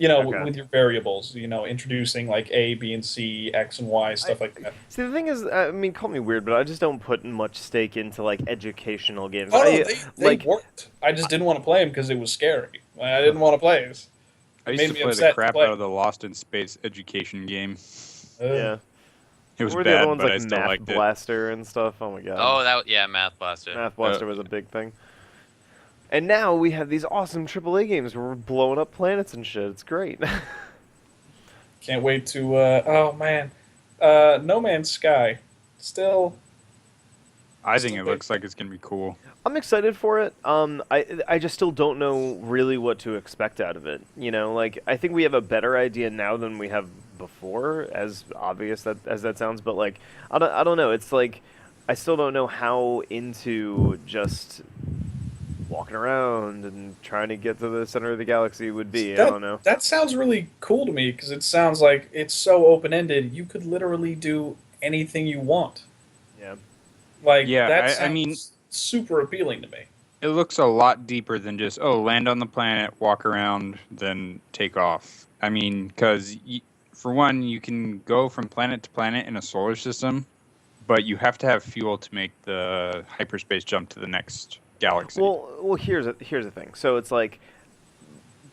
Okay. with your variables, introducing like A, B, and C, X and Y, stuff like that. See, the thing is, I mean, call me weird, but I just don't put much stake into like educational games. Oh, no, I, they like, worked. I just didn't want to play them because it was scary. I didn't want to play this. I used Made to me play the upset to crap play. out of the Lost in Space education game. yeah. It was Or the other bad, ones but I like still Math liked it. Blaster and stuff. Oh my god. Oh, yeah, Math Blaster. Math Blaster was a big thing. And now we have these awesome AAA games where we're blowing up planets and shit. It's great. Can't wait to. Oh man, No Man's Sky. Still, I think it looks like it's gonna be cool. I'm excited for it. I just still don't know really what to expect out of it. Like I think we have a better idea now than we have before, as obvious as that sounds. But like I don't know. It's like I still don't know how into just walking around and trying to get to the center of the galaxy would be. I don't know. That sounds really cool to me because it sounds like it's so open ended. You could literally do anything you want. Yeah. Like Yeah, that sounds I mean, super appealing to me. it looks a lot deeper than just land on the planet, walk around, then take off. I mean, because for one, you can go from planet to planet in a solar system, but you have to have fuel to make the hyperspace jump to the next galaxy. Well, here's the thing. So it's like,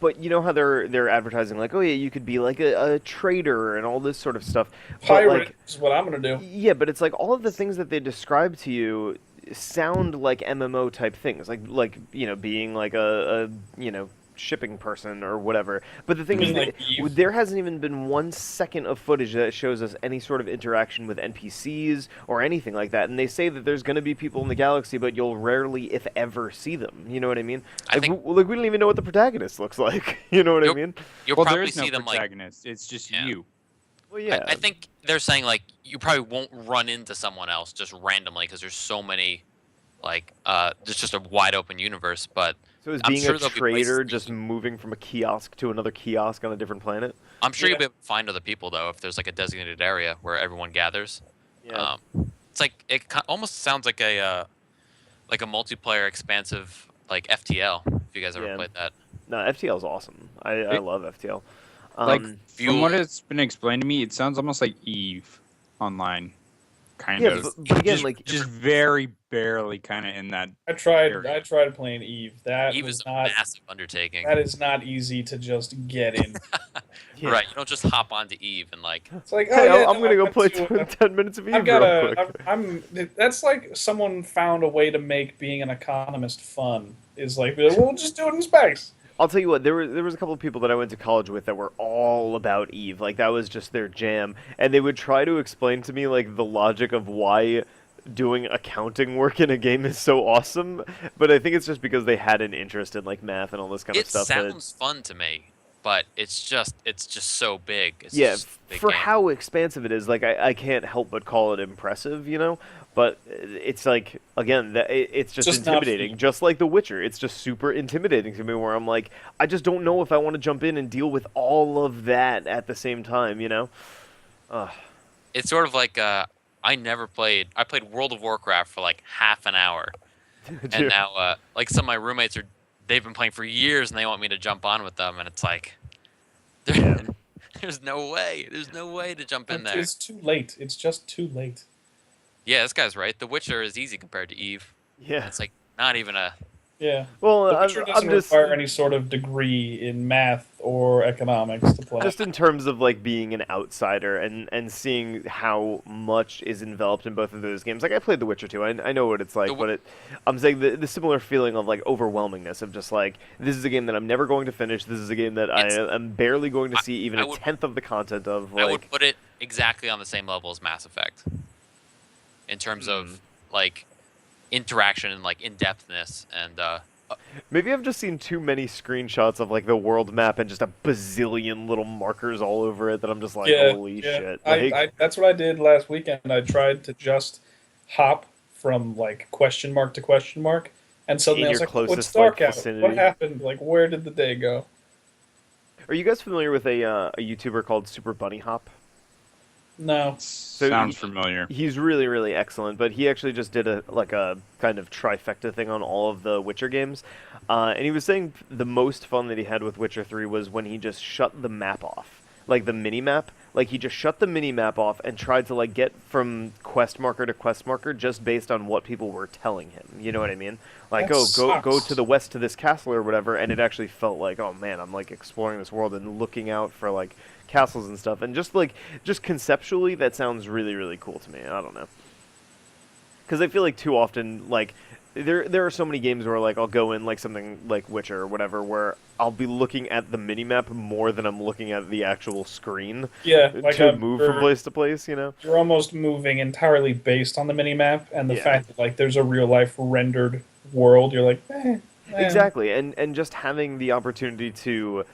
but you know how they're advertising like, oh yeah, you could be like a trader and all this sort of stuff. But Pirate like, is what I'm gonna do. yeah, but it's like all of the things that they describe to you sound like MMO type things, like being like a shipping person or whatever. But the thing You is, mean like Eve? there hasn't even been 1 second of footage that shows us any sort of interaction with NPCs or anything like that. And they say that there's going to be people in the galaxy, but you'll rarely, if ever, see them. You know what I mean? I think we don't even know what the protagonist looks like. You know what I You'll- mean? you'll Well, there probably is no see them like. protagonist. It's just Yeah. you. Well, yeah. I think they're saying like you probably won't run into someone else just randomly because there's so many, like there's just a wide open universe. But So is I'm being sure a there'll be places trader that just you- moving from a kiosk to another kiosk on a different planet? I'm sure Yeah. you'll be able to find other people though if there's like a designated area where everyone gathers. Yeah. It's like almost sounds like a multiplayer expansive like FTL. If you guys ever Yeah. played that. No, FTL is awesome. I It- love FTL. Like Fuel- from what it's been explained to me, it sounds almost like Eve online, kind Yeah, of. but again, just, like just very barely kind of in that. I tried. Area. I tried playing Eve. That Eve was is a not. massive undertaking. That is not easy to just get in. yeah. Right, you don't just hop onto Eve and like. It's like, oh Hey, yeah, I'm no, gonna go I've play got to, 10 minutes of Eve I've got real a. quick. I'm. That's like someone found a way to make being an economist fun. Is like, well, we'll just do it in space. I'll tell you what, there was a couple of people that I went to college with that were all about Eve. Like that was just their jam, and they would try to explain to me like the logic of why doing accounting work in a game is so awesome. But I think it's just because they had an interest in like math and all this kind of It stuff. sounds fun to me, but it's just so big. It's Yeah, just a big for game. how expansive it is, like I can't help but call it impressive, But it's like again, it's just Just not intimidating, fun. just like The Witcher. It's just super intimidating to me, where I'm like, I just don't know if I want to jump in and deal with all of that at the same time, Ugh. It's sort of like I never played. I played World of Warcraft for like half an hour, and now like some of my roommates they've been playing for years, and they want me to jump on with them, and it's like, Yeah. there's no way. There's no way to jump in there. It's too late. It's just too late. Yeah, this guy's right. The Witcher is easy compared to Eve. Yeah. It's like not even a Yeah. Well, The Witcher doesn't I'm just require any sort of degree in math or economics to play. just in terms of like being an outsider and seeing how much is enveloped in both of those games. Like I played The Witcher 2, I know what it's The like, w- but I'm saying the similar feeling of like overwhelmingness of just like this is a game that I'm never going to finish. This is a game that I It's am barely going to I, see even I a would tenth of the content of. I would Like, put it exactly on the same level as Mass Effect in terms of like interaction and like in depthness and maybe I've just seen too many screenshots of like the world map and just a bazillion little markers all over it that I'm just like, Yeah, holy yeah. shit! I that's what I did last weekend. I tried to just hop from like question mark to question mark, and suddenly in I your was like, "Oh, it's closest like dark out. What vicinity. happened? Like, where did the day go?" Are you guys familiar with a YouTuber called Super Bunny Hop? No. Sounds familiar. He's really, really excellent, but he actually just did a kind of trifecta thing on all of the Witcher games, and he was saying the most fun that he had with Witcher 3 was when he just shut the map off, like the mini map. Like he just shut the mini map off and tried to like get from quest marker to quest marker just based on what people were telling him. You know what I mean? Like, That oh, go sucks. to the west to this castle or whatever, and it actually felt like, oh man, I'm like exploring this world and looking out for like castles and stuff, and just conceptually that sounds really, really cool to me. I don't know, because I feel like too often like there are so many games where like I'll go in like something like Witcher or whatever where I'll be looking at the minimap more than I'm looking at the actual screen Yeah, like to move from place to place, you know? you're almost moving entirely based on the mini map, and the Yeah. fact that like there's a real life rendered world. You're like, Exactly, and just having the opportunity to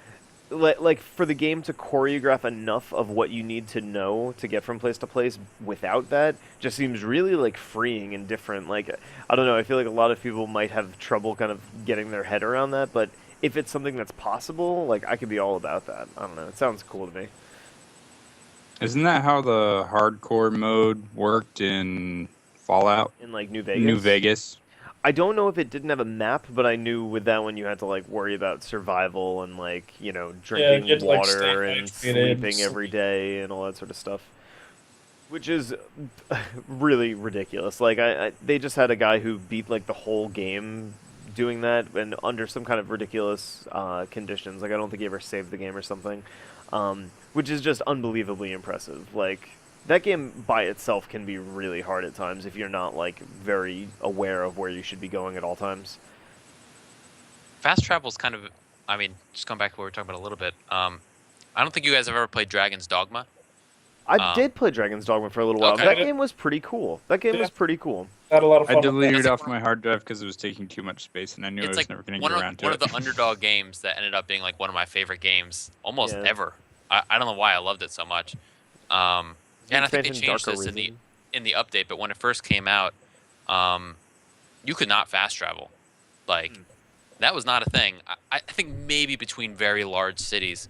like for the game to choreograph enough of what you need to know to get from place to place without that just seems really like freeing and different. Like I don't know, I feel like a lot of people might have trouble kind of getting their head around that, but if it's something that's possible, like I could be all about that. I don't know, it sounds cool to me. Isn't that how the hardcore mode worked in Fallout In like New Vegas. New Vegas? I don't know if it didn't have a map, but I knew with that one you had to like worry about survival and like, you know, drinking you had to, like, stay water and hydrated, sleeping every day and all that sort of stuff. Which is really ridiculous. Like they just had a guy who beat like the whole game doing that and under some kind of ridiculous conditions. Like I don't think he ever saved the game or something. Which is just unbelievably impressive. Like that game by itself can be really hard at times if you're not like very aware of where you should be going at all times. fast travel is kind of. I mean, just going back to what we were talking about a little bit. I don't think you guys have ever played Dragon's Dogma. I did play Dragon's Dogma for a little while. Okay. That game was pretty cool. That game was pretty cool. had a lot of I fun. deleted That's it like off my hard drive because it was taking too much space, and I knew I It's was like never going to one get of around to one it. of the underdog games that ended up being like one of my favorite games almost Yeah. ever. I don't know why I loved it so much. And I think they Expansion changed Dark this Arisen. in the update. But when it first came out, you could not fast travel. Like that was not a thing. I think maybe between very large cities,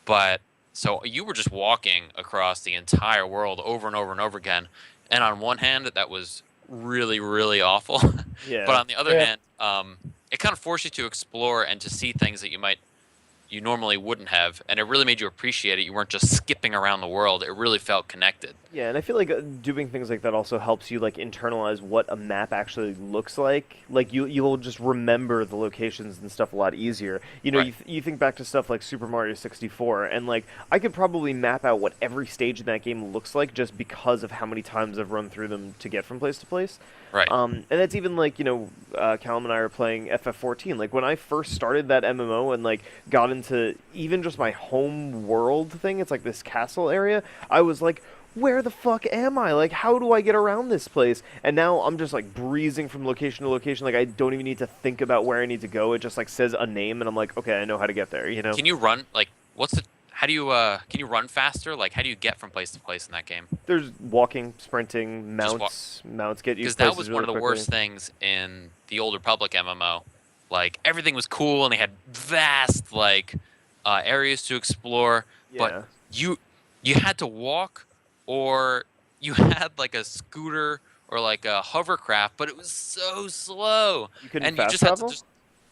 but so you were just walking across the entire world over and over and over again. And on one hand, that was really really awful. Yeah. But on the other Yeah. hand, it kind of forced you to explore and to see things that you normally wouldn't have, and it really made you appreciate it. You weren't just skipping around the world. It really felt connected. Yeah, and I feel like doing things like that also helps you like internalize what a map actually looks like. Like you'll just remember the locations and stuff a lot easier. You know, Right. you think back to stuff like Super Mario 64, and like I could probably map out what every stage in that game looks like just because of how many times I've run through them to get from place to place. Right. And that's even like, you know, Callum and I are playing FF14. Like when I first started that MMO and like got into even just my home world thing, it's like this castle area, I was like, where the fuck am I? Like, how do I get around this place? And now I'm just like breezing from location to location. Like I don't even need to think about where I need to go. It just like says a name and I'm like, okay, I know how to get there, you know? Can you run? Like, what's the? How do you? Can you run faster? Like, how do you get from place to place in that game? There's walking, sprinting, Just mounts get you Because that places was really one of the quickly. worst things in the Old Republic MMO. Like everything was cool and they had vast like areas to explore, Yeah. but you had to walk or you had like a scooter or like a hovercraft, but it was so slow. You couldn't And you fast just had to travel? just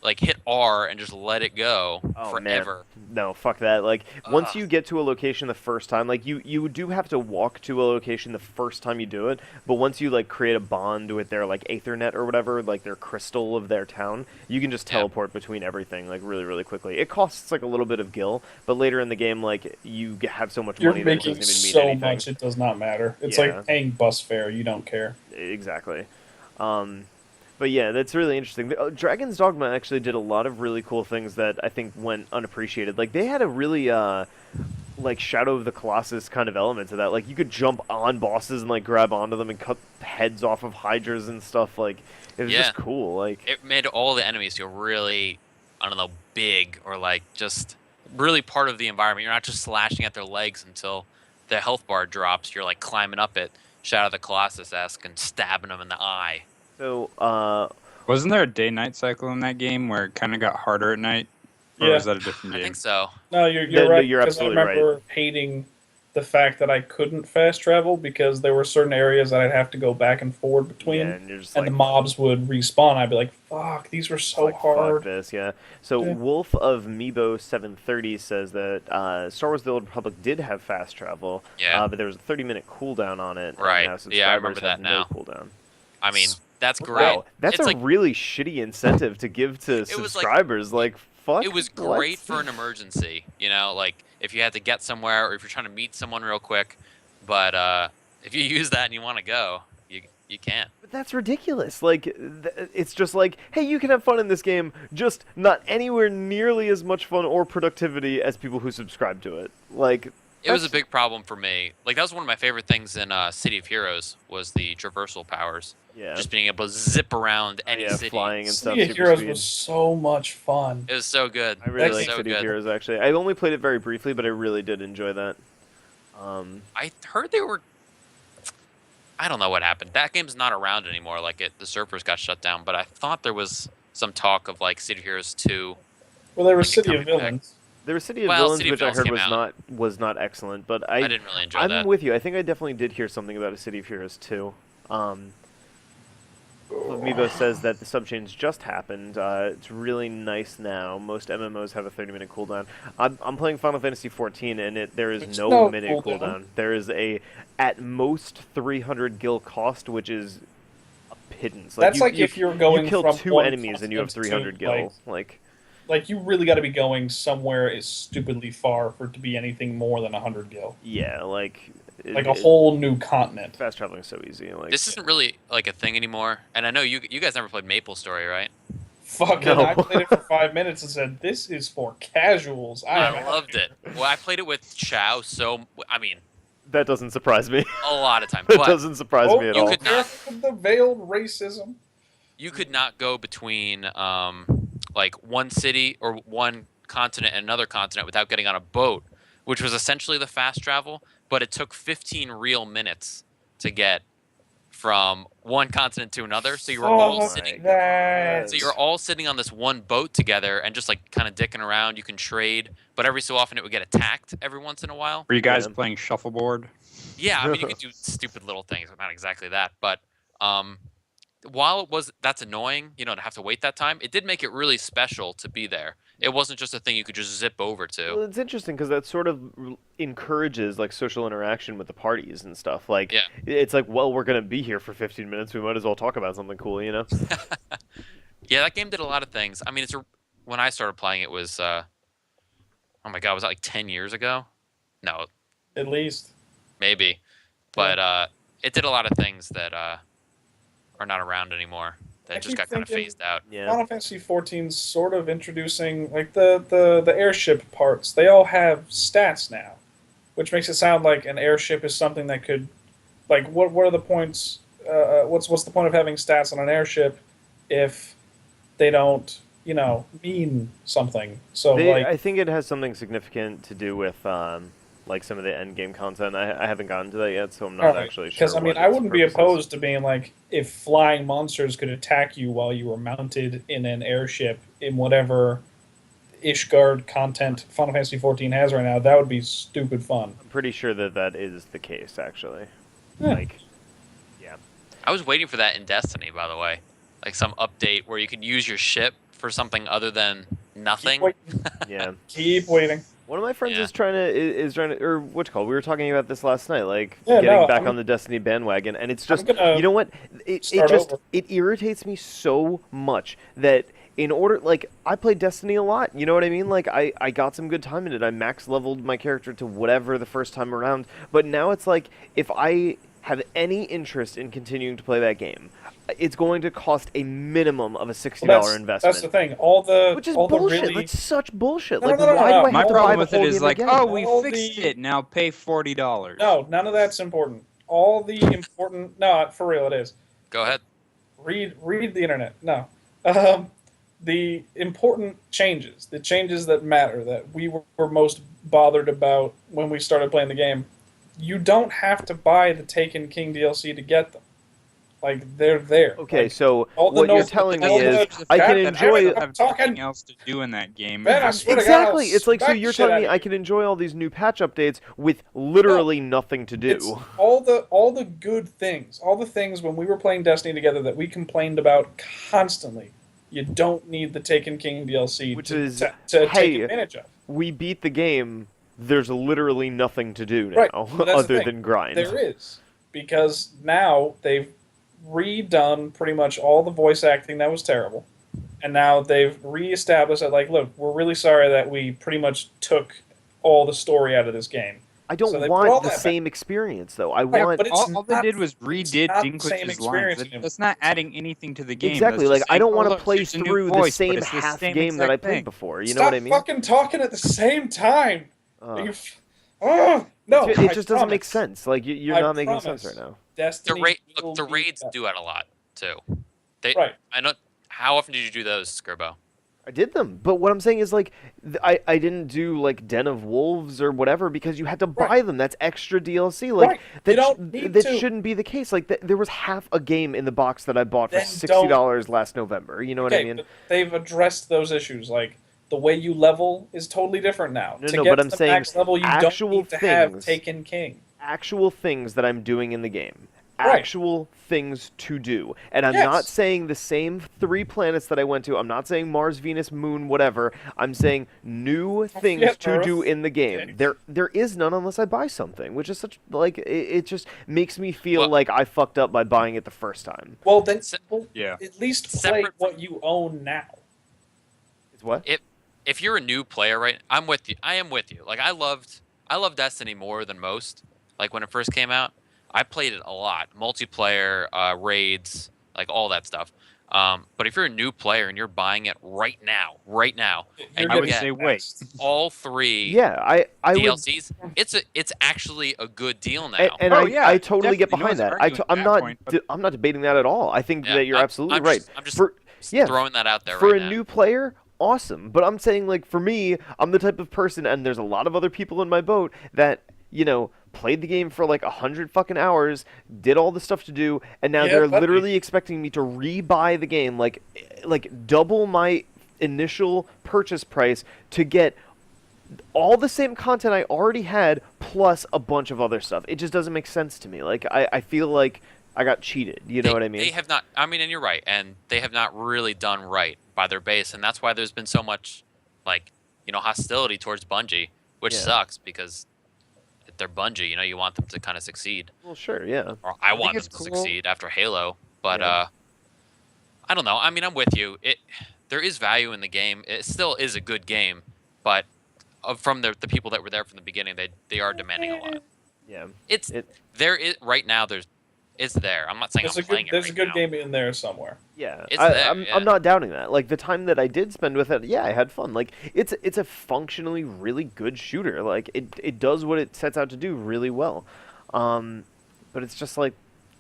like hit R and just let it go Oh man, forever. no, fuck that. Like once Ugh. you get to a location the first time, like you do have to walk to a location the first time you do it, but once you like create a bond with their like Aethernet or whatever, like their crystal of their town, you can just Yeah. teleport between everything like really quickly. It costs like a little bit of gil, but later in the game like have so much You're money that it making doesn't even mean so anything. much it does not matter. It's Yeah. like paying bus fare. You don't care. Exactly. But yeah, that's really interesting. Dragon's Dogma actually did a lot of really cool things that I think went unappreciated. Like they had a really like Shadow of the Colossus kind of element to that. Like you could jump on bosses and like grab onto them and cut heads off of hydras and stuff. Like it was Yeah. just cool. Like It made all the enemies feel really, I don't know, big or like just really part of the environment. You're not just slashing at their legs until the health bar drops. You're like climbing up it, Shadow of the Colossus-esque, and stabbing them in the eye. so Wasn't there a day-night cycle in that game where it kind of got harder at night? Or Yeah. was that a different I game? think so. No, you're No, right. you're because I absolutely right. remember hating the fact that I couldn't fast travel because there were certain areas that I'd have to go back and forward between, yeah, and you're just and like the mobs would respawn. I'd be like, "Fuck, these were so like, hard." fuck this, yeah. So Yeah. Wolf of Meebo 730 says that Star Wars: The Old Republic did have fast travel, Yeah. but there was a 30-minute cooldown on it. Right. And now Yeah, I remember subscribers have that now. no cooldown. I mean, that's great. Wow, that's It's a like really shitty incentive to give to was like- subscribers. Like, fuck. it was what? great for an emergency, you know, like if you had to get somewhere or if you're trying to meet someone real quick. But if you use that and you want to go, you can't. But that's ridiculous. Like, it's just like, hey, you can have fun in this game, just not anywhere nearly as much fun or productivity as people who subscribe to it. Like, It was a that's- big problem for me. Like that was one of my favorite things in City of Heroes was the traversal powers. Yeah. Just being able to zip around any yeah, city. flying and stuff. City of super Heroes speed. was so much fun. It was so good. I really It was like so City of good. Heroes, actually. I only played it very briefly, but I really did enjoy that. I heard they were. I don't know what happened. That game's not around anymore. Like the servers got shut down. But I thought there was some talk of like City of Heroes 2. Well, there was Like, City of coming back. Villains. There was City of Well, Villains, City of which I Villains heard came was not excellent, but I didn't really enjoy I'm that. with you. I think I definitely did hear something about a City of Heroes 2. Amiibo says that the subchains just happened. It's really nice now. Most MMOs have a 30-minute cooldown. I'm playing Final Fantasy 14, and there is There's no no minute cooldown. cooldown. There is at most 300 gil cost, which is a pittance. That's like if you're going you kill from 2 one enemies and you have continent to, 300 gil. Like you really got to be going somewhere is stupidly far for it to be anything more than 100 gil. Yeah, like A whole new continent. fast traveling is so easy. Like This isn't really like a thing anymore. And I know you guys never played Maple Story, right? Fucking, No. I played it for 5 minutes and said, "This is for casuals." I loved it. Well, I played it with Chow, I mean, that doesn't surprise me. a lot of times. That But doesn't surprise Oh, me at you all. could not- careful with the veiled racism. you could not go between like one city or one continent and another continent without getting on a boat, which was essentially the fast travel, but it took 15 real minutes to get from one continent to another. So you were all Fuck sitting that. so you're all sitting on this one boat together and just like kind of dicking around. You can trade, but every so often it would get attacked every once in a while. Were you guys Yeah. playing shuffleboard? Yeah, I mean you could do stupid little things, but not exactly that. But while that's annoying, you know, to have to wait that time, it did make it really special to be there. It wasn't just a thing you could just zip over Well, to. it's interesting because that sort of encourages like social interaction with the parties and stuff. Like, Yeah. it's like, well, we're gonna be here for 15 minutes. We might as well talk about something cool, you know? Yeah, that game did a lot of things. I mean, when I started playing it was oh my god, was that like 10 years ago? No, At least. maybe. But it did a lot of things that are not around anymore. I That just keep got kind of thinking- phased out. Yeah. Final Fantasy 14's sort of introducing like the airship parts. They all have stats now, which makes it sound like an airship is something that could, like, what are the points? What's the point of having stats on an airship if they don't, mean something? So I think it has something significant to do with like some of the end game content. I haven't gotten to that yet, so I'm not actually sure. because I mean, what I its wouldn't be purpose is. opposed to being like if flying monsters could attack you while you were mounted in an airship in whatever Ishgard content Final Fantasy 14 has right now. That would be stupid fun. I'm pretty sure that is the case, actually. Yeah. Like, yeah. I was waiting for that in Destiny, by the way, like some update where you could use your ship for something other than nothing. Keep waiting. Yeah. Keep waiting. One of my friends Yeah. is trying to, or what's it called? We were talking about this last night, like Yeah, getting no, back I'm- on the Destiny bandwagon, and it's I'm just, gonna you know what? It start just over. it irritates me so much that in order, like, I played Destiny a lot. You know what I mean? Like, I got some good time in it. I max leveled my character to whatever the first time around, but now it's like if I have any interest in continuing to play that game, it's going to cost a minimum of a $60 Well, investment. that's the thing. All the Which is all bullshit. the really That's such bullshit. No, Like, no, no, no, why no. do I My have to buy problem the with it whole is game like, again? oh, we All fixed the- it. Now pay $40. no, none of that's important. All the important no, for real, it is. Go ahead. Read the internet. No, um, the important changes, the changes that matter, that we were most bothered about when we started playing the game. You don't have to buy the Taken King DLC to get them. Like they're there. Okay, Like, so all the what you're notes- telling me all the- is I can God, enjoy damn it. I'm Have talking. nothing else to do in that game. Ben, I and swear to God, I'll Exactly. It's like, so smack you're the shit telling out me of I you. can enjoy all these new patch updates with literally nothing to It's do. all the good things, all the things when we were playing Destiny together that we complained about constantly. You don't need the Taken King DLC Which to is, take hey, advantage of. We beat the game. There's literally nothing to do now Right, but that's the other thing. than grind. There is, because now they've redone pretty much all the voice acting that was terrible, and now they've reestablished that, like, look, we're really sorry that we pretty much took all the story out of this game. I don't So they put all want the that back. same experience though. I Right, want but it's all they not- did was it's redid not the same Dinklage's lines. experience anymore. That's not adding anything to the game. exactly That's like just I saying, don't oh, want to look, play here's a new through the voice, but same it's the half same game that I exact played thing. before. You know Stop what I mean? fucking talking at the same time. Uh, No, it I just doesn't make promise. sense. Like you're I not making sense promise. right now. The Destiny raid, will look, the be raids better. do add a lot too. They, Right. I know. How often did you do those, Skirbo? I did them, but what I'm saying is like I didn't do like Den of Wolves or whatever because you had to buy Right. them. That's extra DLC. Like Right. that You don't need that to. shouldn't be the case. Like there was half a game in the box that I bought for Then $60 last November. You know what I Okay, mean? but they've addressed those issues. Like the way you level is totally different now. No, to no, get but to I'm the saying max level, you don't actual need to have things. Taken King. Actual things that I'm doing in the game. Right. Actual things to do. And I'm Yes. not saying the same 3 planets that I went to. I'm not saying Mars, Venus, Moon, whatever. I'm saying new things forget to do Earth. in the game. Okay. There is none unless I buy something, which is such like it just makes me feel Well- like I fucked up by buying it the first time. Well, then Se- Yeah. at least play Separate what you own now. It's what? If you're a new player, right? I'm with you. I am with you. Like I loved Destiny more than most. Like when it first came out, I played it a lot, multiplayer, raids, like all that stuff. But if you're a new player and you're buying it right now, and I you would get say wait. all 3 Yeah, I would DLCs, it's actually a good deal now. and Oh, I, yeah, I totally get definitely. behind No that. one's arguing I'm that not point, but- I'm not debating that at all. I think Yeah, that you're absolutely I'm right. Just, I'm just For yeah, throwing that out there for right a now. new player, awesome. But I'm saying like for me, I'm the type of person, and there's a lot of other people in my boat that played the game for like 100 fucking hours, did all the stuff to do, and now Yeah, they're buddy. literally expecting me to rebuy the game, like double my initial purchase price to get all the same content I already had plus a bunch of other stuff. It just doesn't make sense to me. Like I feel like I got cheated. You know what I mean? They have not. I mean, and you're right. And they have not really done right by their base, and that's why there's been so much, like, hostility towards Bungie, which Yeah. sucks because they're Bungie. You want them to kind of succeed, Well, sure, yeah. or I think want them it's to cool. succeed after Halo. But Yeah. I don't know. I mean, I'm with you. There is value in the game. It still is a good game, but from the people that were there from the beginning, they are demanding a lot. Yeah. It's It there is right now. It's there. I'm not saying There's I'm a playing good, there's it a right good now. game in there somewhere. Yeah, It's there, I'm yeah. not doubting that. Like the time that I did spend with it, yeah, I had fun. Like it's a functionally really good shooter. Like it does what it sets out to do really well. But it's just like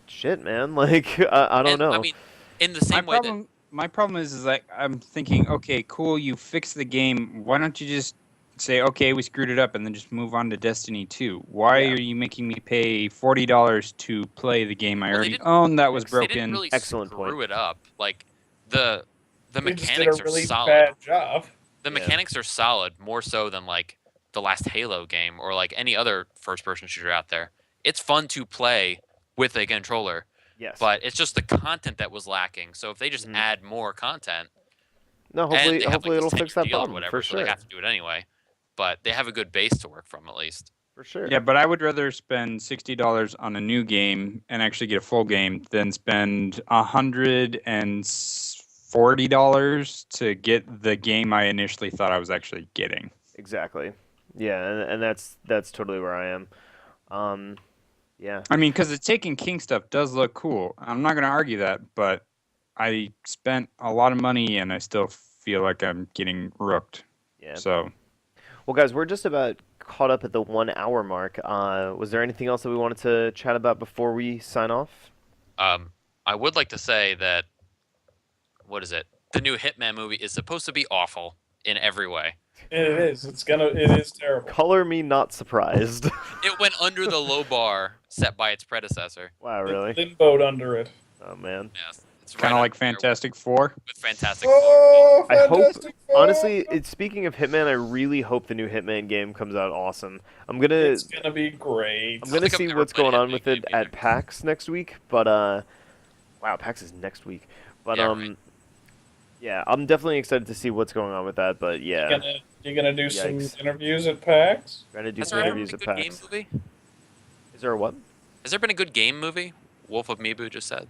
shit, man. Like I don't And, know. I mean, in the same way that My problem is like I'm thinking, okay, cool, you fixed the game. Why don't you just say, okay, we screwed it up, and then just move on to Destiny 2? Why Yeah. are you making me pay $40 to play the game I Well, they already didn't- own that was They they broken? didn't really Excellent screw point. it up. Like the They just did mechanics a really are solid. bad job. The Yeah. mechanics are solid, more so than like the last Halo game or like any other first-person shooter out there. It's fun to play with a controller, Yes. but it's just the content that was lacking. So if they just Mhm. add more content, No, and hopefully, they have hopefully like it'll this fix 10-year that deal or problem whatever, for so they sure. have to do it anyway. But they have a good base to work from at least. For sure. Yeah, but I would rather spend $60 on a new game and actually get a full game than spend $140 to get the game I initially thought I was actually getting. Exactly. Yeah, and that's totally where I am. Yeah. I mean, because the Taken King stuff does look cool. I'm not going to argue that, but I spent a lot of money and I still feel like I'm getting rooked. Yeah. So, Well, guys, we're just about caught up at the 1 hour mark. Was there anything else that we wanted to chat about before we sign off? I would like to say that what is it? The new Hitman movie is supposed to be awful in every way. It is. It is terrible. Color me not surprised. It went under the low bar set by its predecessor. Wow, It really? limboed under it. Oh man. Yes, it's kind of right like up there Fantastic Four. with Fantastic Four. Oh, I hope, Fantastic Four! honestly, speaking of Hitman, I really hope the new Hitman game comes out awesome. I'm gonna It's gonna be great. I'm gonna think I've see never what's played going a on Hitman with it game either. at PAX next week, but wow, PAX is next week. But Yeah, right. yeah, I'm definitely excited to see what's going on with that. But yeah, You're gonna do some Yikes. interviews at PAX? gonna do Has some there ever been interviews a at good game PAX. movie? Is there a what? Has there been a good game movie? Wolf of Mibu just said.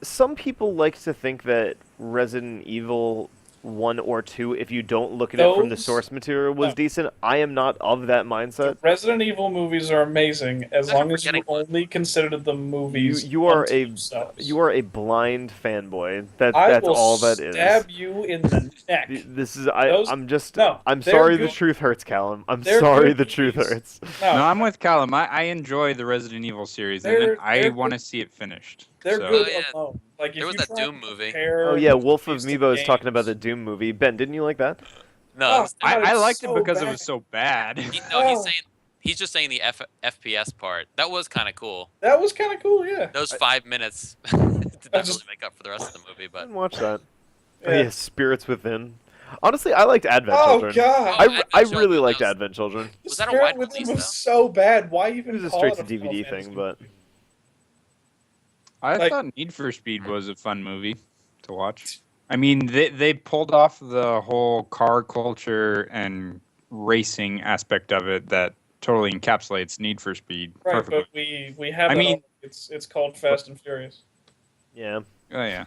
Some people like to think that Resident Evil 1 or 2, if you don't look at it from the Those- source material, was no. decent. I am not of that mindset. The Resident Evil movies are amazing as They're long as you forgetting one. only consider the movies. You are unto a themselves. you are a blind fanboy. I That's will all that is. stab you in the neck. This is Those- I'm just no, I'm they're sorry the good- truth hurts, Callum. I'm they're sorry good the truth movies. hurts. No, I'm with Callum. I enjoy the Resident Evil series, and They're- I they're want to good. see it finished. They're So- good Oh, yeah. alone. Like if There was you that try Doom to movie. compare Oh yeah, Wolf of movies to Mibo is talking about the games- Doom movie. Ben, didn't you like that? No, Oh, it was- God, I it's liked so it because it bad. was so bad. no, he's Oh. saying he's just saying the FPS part. That was kind of cool. That was kind of cool, yeah. Those 5 minutes did not just- really make up for the rest of the movie, I but didn't watch that. Oh, Yeah. yeah, Spirits Within. Honestly, I liked Advent Oh Children. God! Oh, I Advent really Children, liked that was- Advent Children. Was that a Spirit wide Within release, was though? so bad. Why even It was a call straight it to a Final DVD Fantasy thing, but movie? I Like- thought Need for Speed was a fun movie to watch. I mean, they pulled off the whole car culture and racing aspect of it that totally encapsulates Need for Speed Right, perfectly. but we have. I it mean- all. It's called Fast and Furious. yeah. Oh yeah,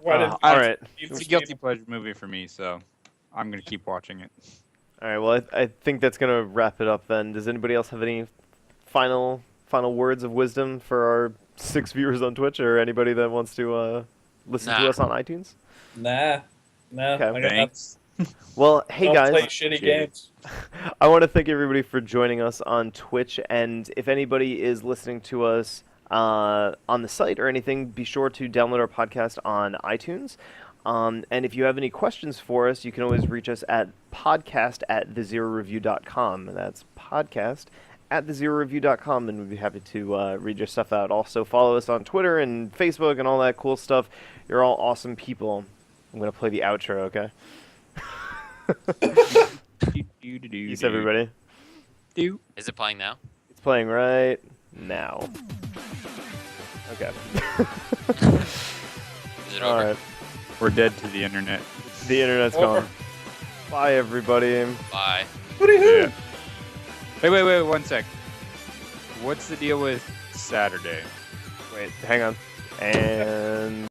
Why did all right. Need for it's a Speed- guilty pleasure movie for me, so I'm gonna keep watching it. All right. Well, I think that's gonna wrap it up then. Does anybody else have any final words of wisdom for our 6 viewers on Twitch, or anybody that wants to listen to Nah. us on iTunes? Nah. Okay, I got nothing. Thanks. Well, hey Don't guys, play shitty games. I want to thank everybody for joining us on Twitch, and if anybody is listening to us on the site or anything, be sure to download our podcast on iTunes. And if you have any questions for us, you can always reach us at podcast@thezeroreview.com. That's podcast@thezeroreview.com, and we'd be happy to read your stuff out. Also, follow us on Twitter and Facebook and all that cool stuff. You're all awesome people. I'm going to play the outro, okay? Peace, everybody. is it playing now? It's playing right now. Okay. Is it All over? right. We're dead to the internet. The internet's Over. gone. Bye, everybody. Bye. Hooty-hoo! Yeah. Wait, 1 sec. What's the deal with Saturday? Wait, hang on. And